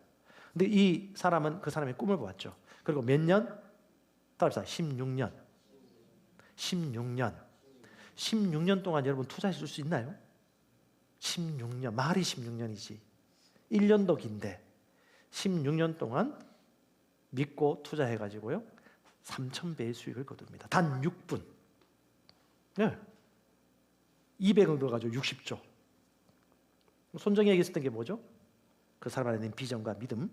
근데 이 사람은 그 사람의 꿈을 보았죠. 그리고 몇 년? 따라합시다. 16년. 16년 동안 여러분 투자해 줄 수 있나요? 16년. 말이 16년이지. 1년도 긴데 16년 동안 믿고 투자해가지고요 3,000배의 수익을 거둡니다. 단 6분. 네. 200억 들어가지고 60조. 손정희 얘기했던 게 뭐죠? 그 사람 안에 있는 비전과 믿음,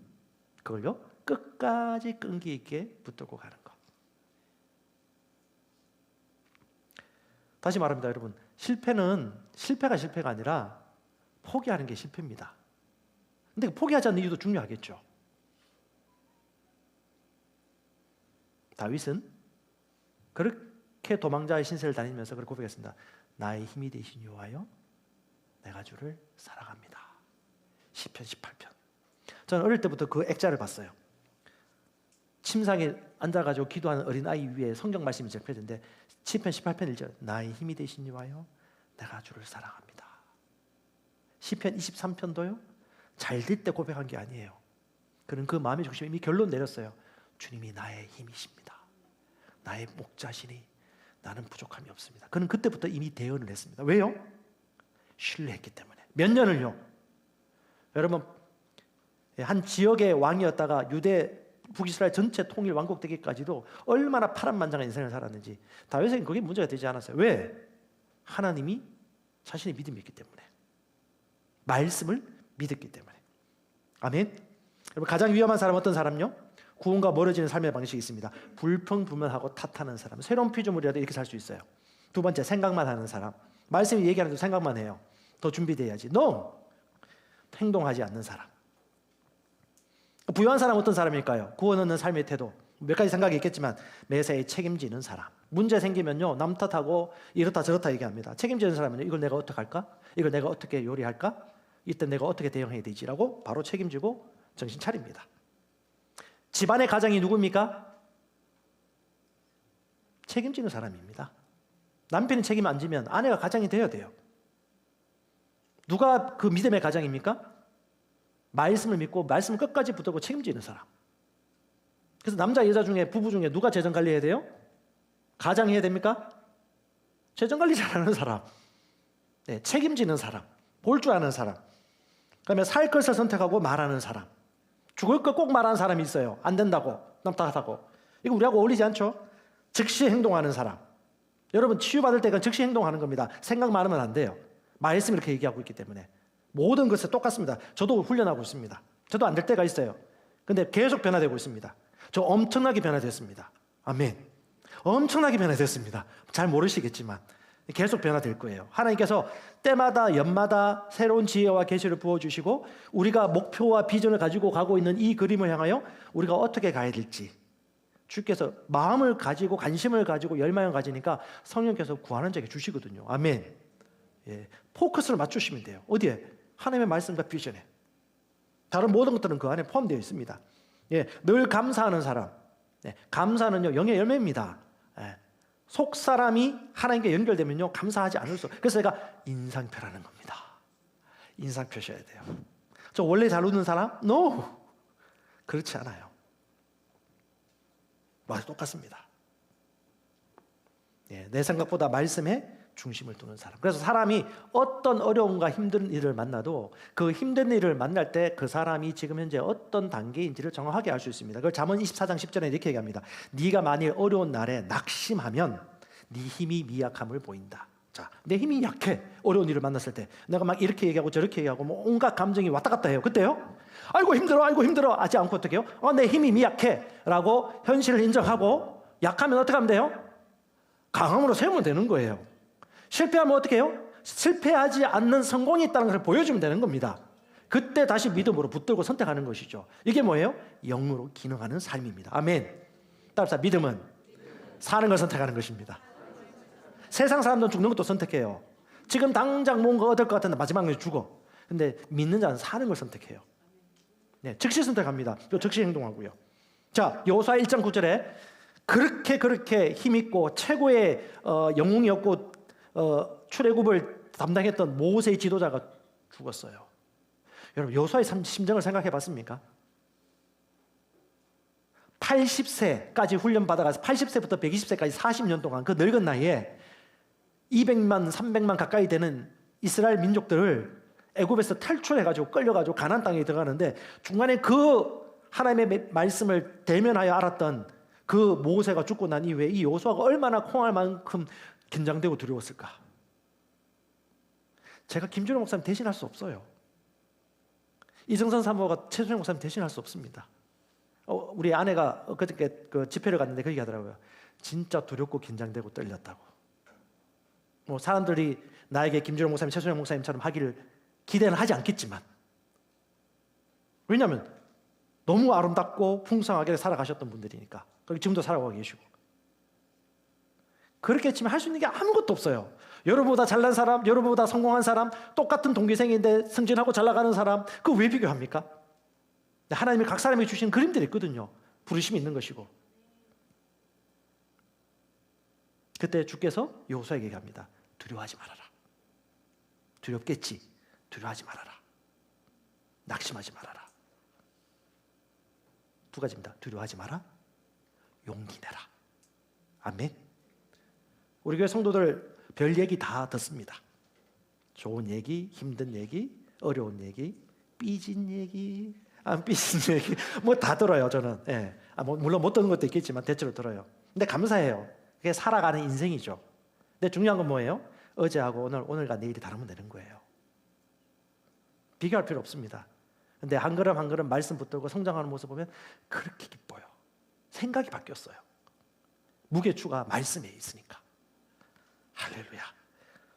그걸요 끝까지 끈기 있게 붙들고 가는 것. 다시 말합니다, 여러분. 실패가 실패가 아니라 포기하는 게 실패입니다. 근데 포기하지 않는 이유도 중요하겠죠. 다윗은 그렇게 도망자의 신세를 다니면서 그렇게 고백했습니다. 나의 힘이 되신 여호와여, 내가 주를 사랑합니다. 시편 18편. 저는 어릴 때부터 그 액자를 봤어요. 침상에 앉아가지고 기도하는 어린아이 위에 성경 말씀이 적혀있는데 시편 18편 1절 나의 힘이 되신 여호와여, 내가 주를 사랑합니다. 시편 23편도요 잘 될 때 고백한 게 아니에요. 그는 그 마음의 중심에 이미 결론 내렸어요. 주님이 나의 힘이십니다. 나의 목자시니 나는 부족함이 없습니다. 그는 그때부터 이미 대언을 했습니다. 왜요? 신뢰했기 때문에. 몇 년을요? 여러분, 한 지역의 왕이었다가 유대 북이스라엘 전체 통일 왕국되기까지도 얼마나 파란만장한 인생을 살았는지 다윗에게는 그게 문제가 되지 않았어요. 왜? 하나님이 자신의 믿음이 있기 때문에, 말씀을 믿었기 때문에. 아멘. 여러분, 가장 위험한 사람은 어떤 사람요? 구원과 멀어지는 삶의 방식이 있습니다. 불평불만하고 탓하는 사람. 새로운 피조물이라도 이렇게 살 수 있어요. 두 번째, 생각만 하는 사람. 말씀이 얘기하는데 생각만 해요. 더 준비돼야지. No! 행동하지 않는 사람. 부유한 사람은 어떤 사람일까요? 구원 얻는 삶의 태도. 몇 가지 생각이 있겠지만 매사에 책임지는 사람. 문제 생기면요 남 탓하고 이렇다 저렇다 얘기합니다. 책임지는 사람은 이걸 내가 어떻게 할까? 이걸 내가 어떻게 요리할까? 이때 내가 어떻게 대응해야 되지라고 바로 책임지고 정신 차립니다. 집안의 가장이 누굽니까? 책임지는 사람입니다. 남편이 책임 안 지면 아내가 가장이 되어야 돼요. 누가 그 믿음의 가장입니까? 말씀을 믿고 말씀을 끝까지 붙들고 책임지는 사람. 그래서 남자 여자 중에 부부 중에 누가 재정 관리해야 돼요? 가장 해야 됩니까? 재정 관리 잘하는 사람. 네, 책임지는 사람. 볼 줄 아는 사람. 그다음에 살 것을 선택하고 말하는 사람. 죽을 것 꼭 말하는 사람이 있어요. 안 된다고, 남 탓하고. 이거 우리하고 어울리지 않죠? 즉시 행동하는 사람. 여러분, 치유받을 때가 즉시 행동하는 겁니다. 생각 많으면 안 돼요. 말씀 이렇게 얘기하고 있기 때문에. 모든 것에 똑같습니다. 저도 훈련하고 있습니다. 저도 안 될 때가 있어요. 근데 계속 변화되고 있습니다. 저 엄청나게 변화됐습니다. 아멘. 엄청나게 변화됐습니다. 잘 모르시겠지만 계속 변화될 거예요. 하나님께서 때마다 연마다 새로운 지혜와 계시를 부어주시고 우리가 목표와 비전을 가지고 가고 있는 이 그림을 향하여 우리가 어떻게 가야 될지 주께서 마음을 가지고 관심을 가지고 열망을 가지니까 성령께서 구하는 자에게 주시거든요. 아멘. 예, 포커스를 맞추시면 돼요. 어디에? 하나님의 말씀과 비전에. 다른 모든 것들은 그 안에 포함되어 있습니다. 예, 늘 감사하는 사람. 예, 감사는요 영의 열매입니다. 예, 속 사람이 하나님께 연결되면요 감사하지 않을 수. 그래서 제가 인상표라는 겁니다. 인상표 셔야 돼요. 저 원래 잘 웃는 사람? No, 그렇지 않아요. 맞아, 똑같습니다. 예, 내 생각보다 말씀에 중심을 두는 사람. 그래서 사람이 어떤 어려움과 힘든 일을 만나도 그 힘든 일을 만날 때 그 사람이 지금 현재 어떤 단계인지를 정확하게 알 수 있습니다. 그걸 잠언 24장 10절에 이렇게 얘기합니다. 네가 만일 어려운 날에 낙심하면 네 힘이 미약함을 보인다. 자, 내 힘이 약해. 어려운 일을 만났을 때 내가 막 이렇게 얘기하고 저렇게 얘기하고 뭐 온갖 감정이 왔다 갔다 해요. 그때요? 아이고 힘들어 하지 않고 어떻게 해요? 내 힘이 미약해 라고 현실을 인정하고 약하면 어떻게 하면 돼요? 강함으로 세우면 되는 거예요. 실패하면 어떻게 해요? 실패하지 않는 성공이 있다는 것을 보여주면 되는 겁니다. 그때 다시 믿음으로 붙들고 선택하는 것이죠. 이게 뭐예요? 영으로 기능하는 삶입니다. 아멘. 따라서 믿음은 사는 걸 선택하는 것입니다. 세상 사람들은 죽는 것도 선택해요. 지금 당장 뭔가 얻을 것 같은데 마지막에 죽어. 근데 믿는 자는 사는 걸 선택해요. 네, 즉시 선택합니다. 또 즉시 행동하고요. 자, 여호수아 1장 9절에 그렇게 힘있고 최고의 영웅이었고 출애굽을 담당했던 모세의 지도자가 죽었어요. 여러분, 여호수아의 심정을 생각해 봤습니까? 80세까지 훈련받아가서 80세부터 120세까지 40년 동안 그 늙은 나이에 200만, 300만 가까이 되는 이스라엘 민족들을 애굽에서 탈출해가지고 끌려가지고 가나안 땅에 들어가는데 중간에 그 하나님의 말씀을 대면하여 알았던 그 모세가 죽고 난 이후에 이 여호수아가 얼마나 콩할 만큼 긴장되고 두려웠을까? 제가 김준호 목사님 대신할 수 없어요. 이정선 사모가 최순영 목사님 대신할 수 없습니다. 우리 아내가 그저께 그 집회를 갔는데 그 얘기 하더라고요. 진짜 두렵고 긴장되고 떨렸다고. 뭐 사람들이 나에게 김준호 목사님, 최순영 목사님처럼 하기를 기대는 하지 않겠지만, 왜냐하면 너무 아름답고 풍성하게 살아가셨던 분들이니까. 그리고 지금도 살아가고 계시고. 그렇게 치면 할 수 있는 게 아무것도 없어요. 여러분보다 잘난 사람, 여러분보다 성공한 사람, 똑같은 동기생인데 승진하고 잘 나가는 사람, 그거 왜 비교합니까? 하나님이 각 사람에게 주신 그림들이 있거든요. 부르심이 있는 것이고. 그때 주께서 여호수아에게 얘기합니다. 두려워하지 말아라. 두렵겠지. 두려워하지 말아라. 낙심하지 말아라. 두 가지입니다. 두려워하지 마라. 용기 내라. 아멘. 우리 교회 성도들 별 얘기 다 듣습니다. 좋은 얘기, 힘든 얘기, 어려운 얘기, 삐진 얘기, 안 삐진 얘기, 뭐 다 들어요. 저는. 예. 물론 못 듣는 것도 있겠지만 대체로 들어요. 근데 감사해요. 그게 살아가는 인생이죠. 근데 중요한 건 뭐예요? 어제하고 오늘과 내일이 다르면 되는 거예요. 비교할 필요 없습니다. 근데 한 걸음 한 걸음 말씀 붙들고 성장하는 모습 보면 그렇게 기뻐요. 생각이 바뀌었어요. 무게추가 말씀에 있으니까. 할렐루야.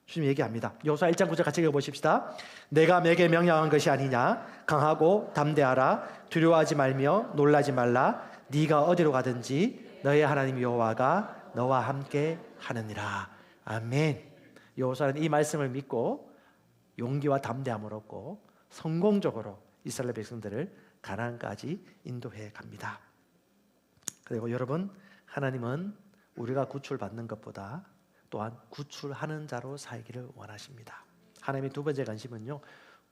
주님 얘기합니다. 여호수아 1장 9절 같이 읽어보십시다. 내가 내게 명령한 것이 아니냐. 강하고 담대하라. 두려워하지 말며 놀라지 말라. 네가 어디로 가든지 너의 하나님 여호와가 너와 함께 하느니라. 아멘. 여호수아는 이 말씀을 믿고 용기와 담대함을 얻고 성공적으로 이스라엘 백성들을 가나안까지 인도해 갑니다. 그리고 여러분, 하나님은 우리가 구출받는 것보다 또한 구출하는 자로 살기를 원하십니다. 하나님의 두 번째 관심은요,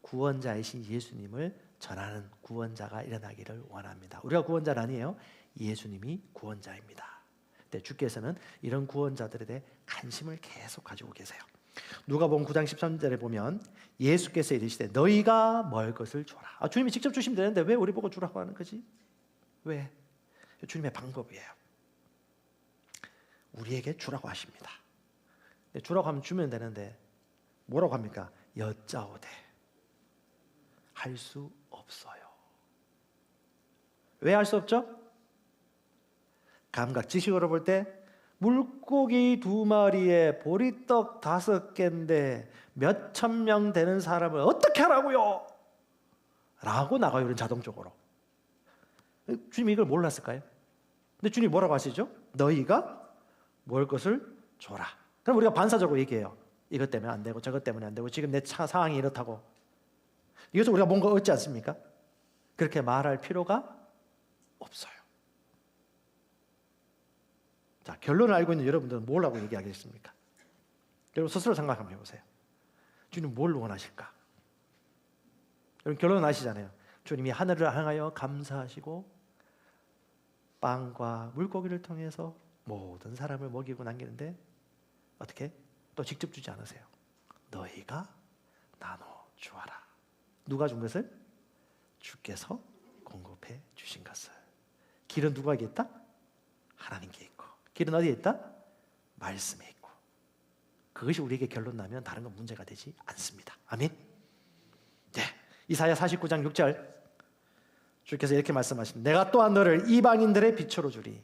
구원자이신 예수님을 전하는 구원자가 일어나기를 원합니다. 우리가 구원자는 아니에요. 예수님이 구원자입니다. 근데 주께서는 이런 구원자들에 대해 관심을 계속 가지고 계세요. 누가복음 9장 13절에 보면 예수께서 이르시되 너희가 먹을 것을 줘라. 주님이 직접 주시면 되는데 왜 우리 보고 주라고 하는 거지? 왜? 주님의 방법이에요. 우리에게 주라고 하십니다. 주라고 하면 주면 되는데 뭐라고 합니까? 여짜오되 할 수 없어요. 왜 할 수 없죠? 감각지식으로 볼 때 물고기 2마리에 보리떡 5개인데 몇천 명 되는 사람을 어떻게 하라고요? 라고 나가요. 우리는 자동적으로. 주님이 이걸 몰랐을까요? 근데 주님이 뭐라고 하시죠? 너희가 먹을 것을 줘라. 그럼 우리가 반사적으로 얘기해요. 이것 때문에 안 되고 저것 때문에 안 되고 지금 내 상황이 이렇다고. 이것을 우리가 뭔가 얻지 않습니까? 그렇게 말할 필요가 없어요. 자, 결론을 알고 있는 여러분들은 뭐라고 얘기하겠습니까? 여러분 스스로 생각 한번 해보세요. 주님 뭘 원하실까? 여러분 결론은 아시잖아요. 주님이 하늘을 향하여 감사하시고 빵과 물고기를 통해서 모든 사람을 먹이고 남기는데 어떻게? 또 직접 주지 않으세요. 너희가 나눠 주어라. 누가 준 것을? 주께서 공급해 주신 것을. 길은 누구에게 있다? 하나님께 있고. 길은 어디에 있다? 말씀에 있고. 그것이 우리에게 결론 나면 다른 건 문제가 되지 않습니다. 아멘. 네, 이사야 49장 6절 주께서 이렇게 말씀하십니다. 내가 또한 너를 이방인들의 빛으로 주리.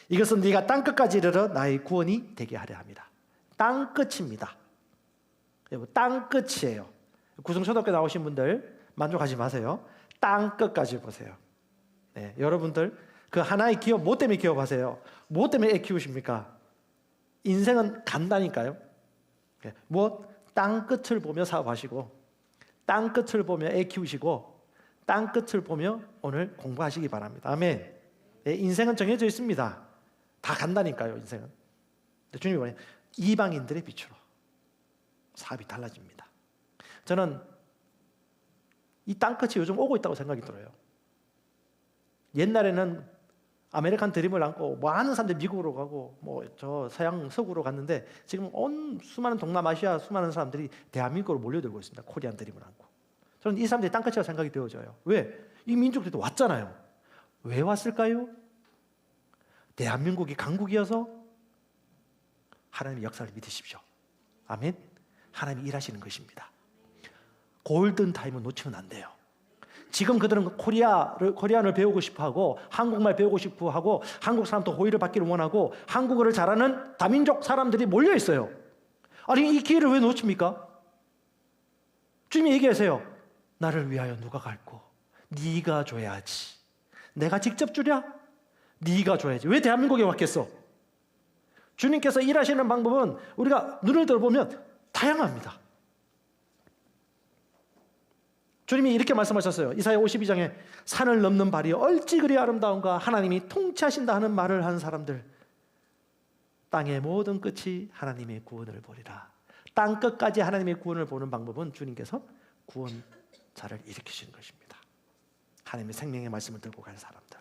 이것은 네가 땅끝까지 이르러 나의 구원이 되게 하려 합니다. 땅끝입니다. 땅 끝이에요. 구성초등학교 나오신 분들 만족하지 마세요. 땅 끝까지 보세요. 네, 여러분들 그 하나의 기업 뭐 때문에 기업하세요? 뭐 때문에 애 키우십니까? 인생은 간다니까요. 네, 땅 끝을 보며 사업하시고, 땅 끝을 보며 애 키우시고, 땅 끝을 보며 오늘 공부하시기 바랍니다. 아멘. 네, 인생은 정해져 있습니다. 다 간다니까요. 인생은. 주님이 뭐냐? 이방인들의 빛으로 사업이 달라집니다. 저는 이 땅끝이 요즘 오고 있다고 생각이 들어요. 옛날에는 아메리칸 드림을 안고 많은 사람들이 미국으로 가고 저 서양 서구로 갔는데, 지금 온 수많은 동남아시아 수많은 사람들이 대한민국으로 몰려들고 있습니다. 코리안 드림을 안고. 저는 이 사람들이 땅끝이라고 생각이 되어져요. 왜? 이 민족들도 왔잖아요. 왜 왔을까요? 대한민국이 강국이어서? 하나님의 역사를 믿으십시오. 아멘. 하나님이 일하시는 것입니다. 골든 타임은 놓치면 안 돼요. 지금 그들은 코리안을 배우고 싶어하고, 한국말 배우고 싶어하고, 한국 사람도 호의를 받기를 원하고, 한국어를 잘하는 다민족 사람들이 몰려 있어요. 아니, 이 기회를 왜 놓칩니까? 주님이 얘기하세요. 나를 위하여 누가 갈고? 네가 줘야지. 내가 직접 주랴? 네가 줘야지. 왜 대한민국에 왔겠어? 주님께서 일하시는 방법은 우리가 눈을 들어보면 다양합니다. 주님이 이렇게 말씀하셨어요. 이사야 52장에 산을 넘는 발이 어찌 그리 아름다운가, 하나님이 통치하신다 하는 말을 하는 사람들, 땅의 모든 끝이 하나님의 구원을 보리라. 땅 끝까지 하나님의 구원을 보는 방법은 주님께서 구원자를 일으키시는 것입니다. 하나님의 생명의 말씀을 들고 갈 사람들.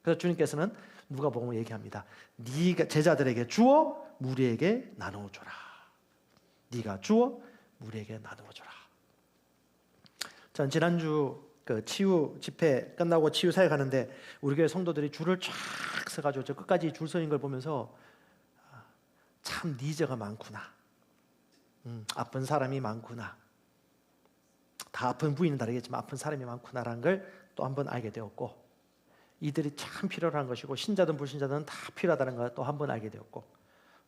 그래서 주님께서는 누가복음을 얘기합니다. 네가 제자들에게 주어 무리에게 나누어줘라. 네가 주어 무리에게 나누어줘라. 전 지난주 그 치유 집회 끝나고 치유 사역 하는데, 우리 교회 성도들이 줄을 쫙 서가지고 저 끝까지 줄 서인 걸 보면서 참 니저가 많구나. 아픈 사람이 많구나. 다 아픈 부위는 다르겠지만 아픈 사람이 많구나라는 걸 또 한 번 알게 되었고, 이들이 참 필요한 것이고 신자든 불신자든 다 필요하다는 걸 또 한 번 알게 되었고,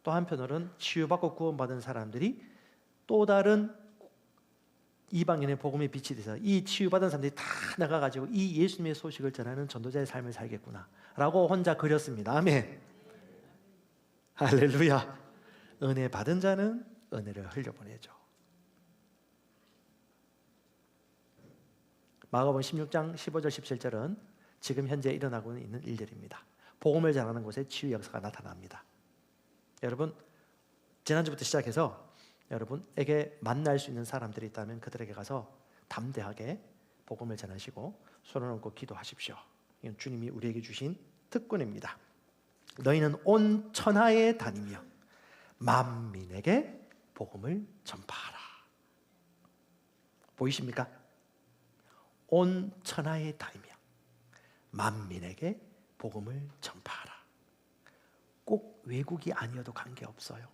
또 한편으로는 치유받고 구원받은 사람들이 또 다른 이방인의 복음의 빛이 돼서 이 치유받은 사람들이 다 나가가지고 이 예수님의 소식을 전하는 전도자의 삶을 살겠구나 라고 혼자 그렸습니다. 아멘. 할렐루야. 은혜 받은 자는 은혜를 흘려보내죠. 마가복음 16장 15절 17절은 지금 현재 일어나고 있는 일들입니다. 복음을 전하는 곳에 치유 역사가 나타납니다. 여러분, 지난주부터 시작해서 여러분에게 만날 수 있는 사람들이 있다면 그들에게 가서 담대하게 복음을 전하시고 손을 얹고 기도하십시오. 이건 주님이 우리에게 주신 특권입니다. 너희는 온 천하에 다니며 만민에게 복음을 전파하라. 보이십니까? 온 천하에 다니며 만민에게 복음을 전파하라. 꼭 외국이 아니어도 관계없어요.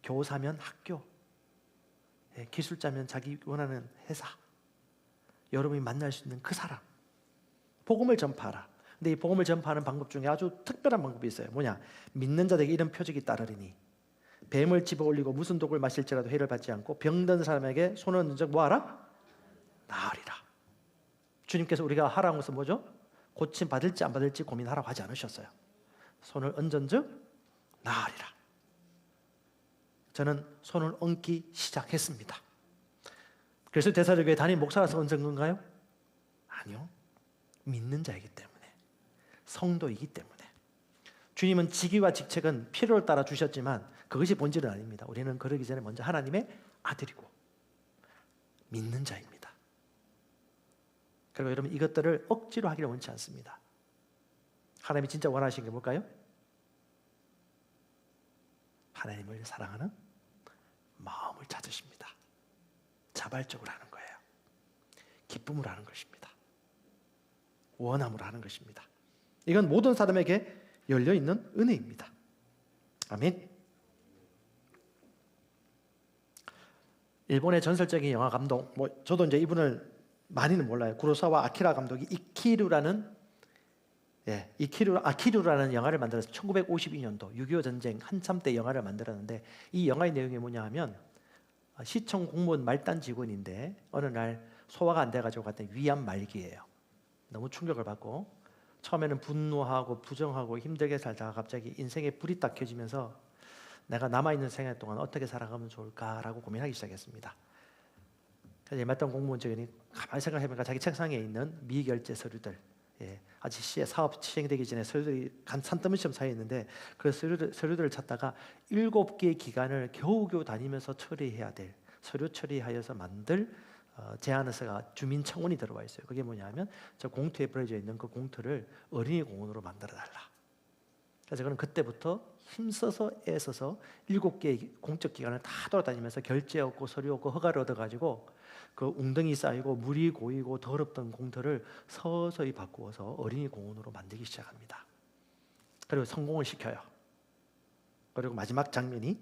교사면 학교, 기술자면 자기 원하는 회사, 여러분이 만날 수 있는 그 사람, 복음을 전파하라. 근데 이 복음을 전파하는 방법 중에 아주 특별한 방법이 있어요. 뭐냐? 믿는 자들에게 이런 표적이 따르리니 뱀을 집어 올리고 무슨 독을 마실지라도 해를 받지 않고 병든 사람에게 손을 얹은 적 뭐하라? 나으리라. 주님께서 우리가 하라는 것은 뭐죠? 고침 받을지 안 받을지 고민하라고 하지 않으셨어요. 손을 얹은 적 나으리라. 저는 손을 얹기 시작했습니다. 그래서 대사로교회 담임 목사라서 얹은 건가요? 아니요. 믿는 자이기 때문에, 성도이기 때문에. 주님은 직위와 직책은 필요를 따라 주셨지만 그것이 본질은 아닙니다. 우리는 그러기 전에 먼저 하나님의 아들이고 믿는 자입니다. 그리고 여러분, 이것들을 억지로 하기를 원치 않습니다. 하나님이 진짜 원하시는 게 뭘까요? 하나님을 사랑하는 마음을 찾으십니다. 자발적으로 하는 거예요. 기쁨으로 하는 것입니다. 원함으로 하는 것입니다. 이건 모든 사람에게 열려있는 은혜입니다. 아멘. 일본의 전설적인 영화 감독, 저도 이제 이분을 많이는 몰라요. 구로사와 아키라 감독이 아키루라는 영화를 만들어서 1952년도 6.25 전쟁 한참 때 영화를 만들었는데, 이 영화의 내용이 뭐냐 하면 시청 공무원 말단 직원인데 어느 날 소화가 안 돼가지고 갔더니 위암 말기예요. 너무 충격을 받고 처음에는 분노하고 부정하고 힘들게 살다가 갑자기 인생에 불이 딱 켜지면서 내가 남아있는 생애 동안 어떻게 살아가면 좋을까라고 고민하기 시작했습니다. 그래서 말단 공무원 직원이 가만히 생각해보니까 자기 책상에 있는 미결제 서류들, 아직 사업 시행되기 전에 서류들이 한 산더미처럼 쌓여 있는데 그 서류들을 찾다가 7개의 기관을 겨우겨우 다니면서 처리해야 될 서류 처리하여서 만들 제안서가 주민청원이 들어와 있어요. 그게 뭐냐면 저 공터에 버려져 있는 그 공터를 어린이 공원으로 만들어 달라. 그래서 저는 그때부터 힘써서 애써서 7개의 공적 기관을 다 돌아다니면서 결제 얻고 서류 얻고 허가를 얻어가지고 그 웅덩이 쌓이고 물이 고이고 더럽던 공터를 서서히 바꾸어서 어린이 공원으로 만들기 시작합니다. 그리고 성공을 시켜요. 그리고 마지막 장면이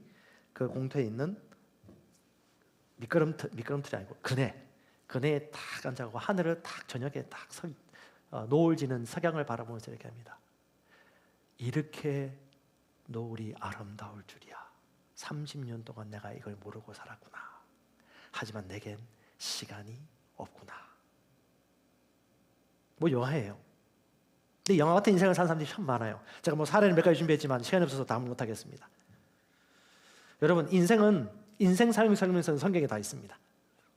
그 공터에 있는 미끄럼틀이 아니고 그네에 딱 앉아가고 하늘을 딱 저녁에 딱 노을 지는 석양을 바라보면서 이렇게 합니다. 이렇게 노을이 아름다울 줄이야. 30년 동안 내가 이걸 모르고 살았구나. 하지만 내겐 시간이 없구나. 뭐 영화예요. 근데 영화 같은 인생을 사는 사람들이 참 많아요. 제가 뭐 사례를 몇 가지 준비했지만 시간이 없어서 다 못하겠습니다. 여러분, 인생 삶을 설명서는 성경에 다 있습니다.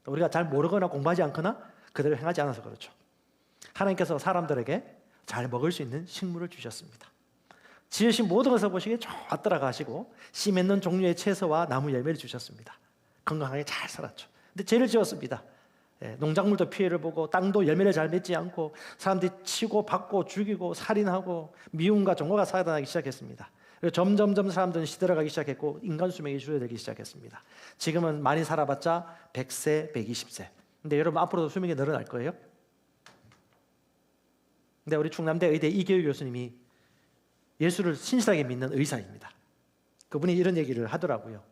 우리가 잘 모르거나 공부하지 않거나 그대로 행하지 않아서 그렇죠. 하나님께서 사람들에게 잘 먹을 수 있는 식물을 주셨습니다. 지으신 모든 것을 보시기에 좋았더라 하시고 씨 맺는 종류의 채소와 나무 열매를 주셨습니다. 건강하게 잘 살았죠. 근데 죄를 지었습니다. 농작물도 피해를 보고 땅도 열매를 잘 맺지 않고 사람들이 치고 받고 죽이고 살인하고 미움과 정오가 살아나기 시작했습니다. 그리고 점점 사람들은 시들어가기 시작했고 인간 수명이 줄어들기 시작했습니다. 지금은 많이 살아봤자 100세, 120세. 근데 여러분 앞으로도 수명이 늘어날 거예요. 근데 우리 충남대 의대 이계우 교수님이 예수를 신실하게 믿는 의사입니다. 그분이 이런 얘기를 하더라고요.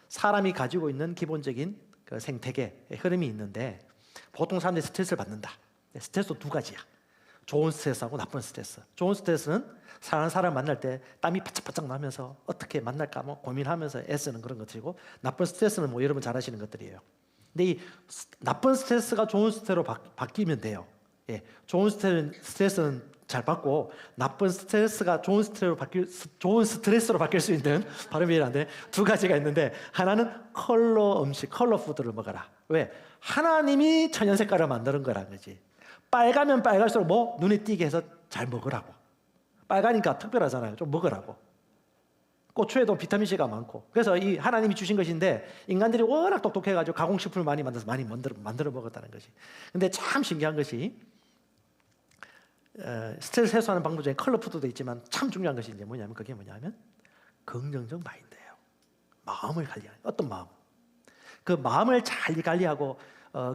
사람이 가지고 있는 기본적인 그 생태계 흐름이 있는데 보통 사람들이 스트레스를 받는다. 스트레스도 두 가지야. 좋은 스트레스하고 나쁜 스트레스. 좋은 스트레스는 사랑하는 사람 만날 때 땀이 바짝바짝 나면서 어떻게 만날까 뭐 고민하면서 애쓰는 그런 것들이고, 나쁜 스트레스는 뭐 여러분 잘 아시는 것들이에요. 근데 이 나쁜 스트레스가 좋은 스트레스로 바뀌면 돼요. 좋은 스트레스는 잘 받고 나쁜 스트레스가 좋은 스트레스로 바뀔 수 있는 발음이 이런데 두 가지가 있는데, 하나는 컬러 음식, 컬러 푸드를 먹어라. 왜? 하나님이 천연 색깔을 만드는 거라는 거지. 빨가면 빨갈수록 뭐 눈에 띄게 해서 잘 먹으라고. 빨가니까 특별하잖아요. 좀 먹으라고. 고추에도 비타민C가 많고. 그래서 이 하나님이 주신 것인데 인간들이 워낙 똑똑해가지고 가공식품을 많이 만들어서 많이 만들어 먹었다는 것이. 근데 참 신기한 것이 스트레스 해소하는 방법 중에 컬러 푸드도 있지만 참 중요한 것이 이제 뭐냐면, 그게 뭐냐면 긍정적 마인드예요. 마음을 관리하는, 어떤 마음. 그 마음을 잘 관리하고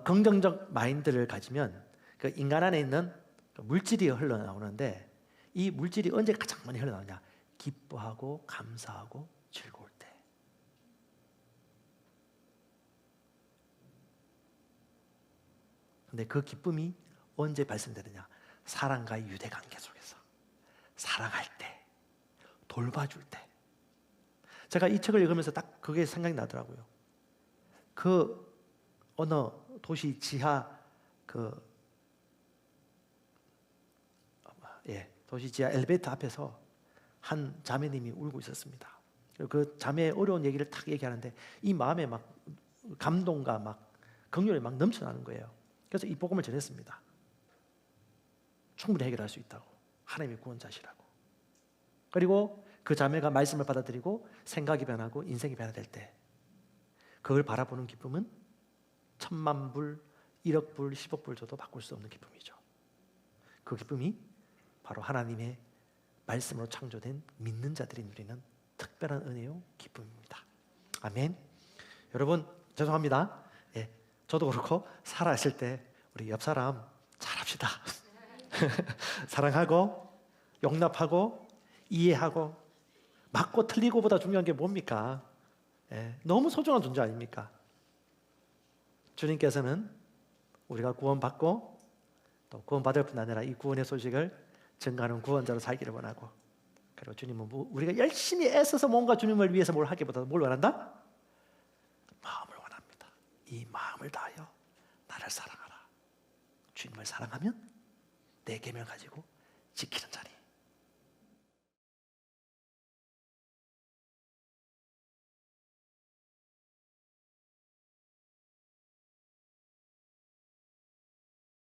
긍정적 마인드를 가지면 그 인간 안에 있는 물질이 흘러나오는데, 이 물질이 언제 가장 많이 흘러나오냐? 기뻐하고 감사하고 즐거울 때. 근데 그 기쁨이 언제 발생되느냐? 사랑과의 유대관계 속에서, 사랑할 때, 돌봐줄 때. 제가 이 책을 읽으면서 딱 그게 생각이 나더라고요. 그 어느 도시 지하 도시 지하 엘리베이터 앞에서 한 자매님이 울고 있었습니다. 그 자매의 어려운 얘기를 딱 얘기하는데 이 마음에 막 감동과 막 긍휼이 막 넘쳐나는 거예요. 그래서 이 복음을 전했습니다. 충분히 해결할 수 있다고, 하나님의 구원자시라고. 그리고 그 자매가 말씀을 받아들이고 생각이 변하고 인생이 변화될 때, 그걸 바라보는 기쁨은 1000만 불, 1억 불, 10억 불 줘도 바꿀 수 없는 기쁨이죠. 그 기쁨이 바로 하나님의 말씀으로 창조된 믿는 자들이 누리는 특별한 은혜요 기쁨입니다. 아멘. 여러분 죄송합니다. 저도 그렇고 살아있을 때 우리 옆 사람 잘합시다. 사랑하고 용납하고 이해하고, 맞고 틀리고보다 중요한 게 뭡니까? 너무 소중한 존재 아닙니까? 주님께서는 우리가 구원받고 또 구원받을 뿐 아니라 이 구원의 소식을 증가하는 구원자로 살기를 원하고, 그리고 주님은 우리가 열심히 애써서 뭔가 주님을 위해서 뭘 하기보다 뭘 원한다? 마음을 원합니다. 나를 사랑하라. 주님을 사랑하면 내 계명 가지고 지키는 자니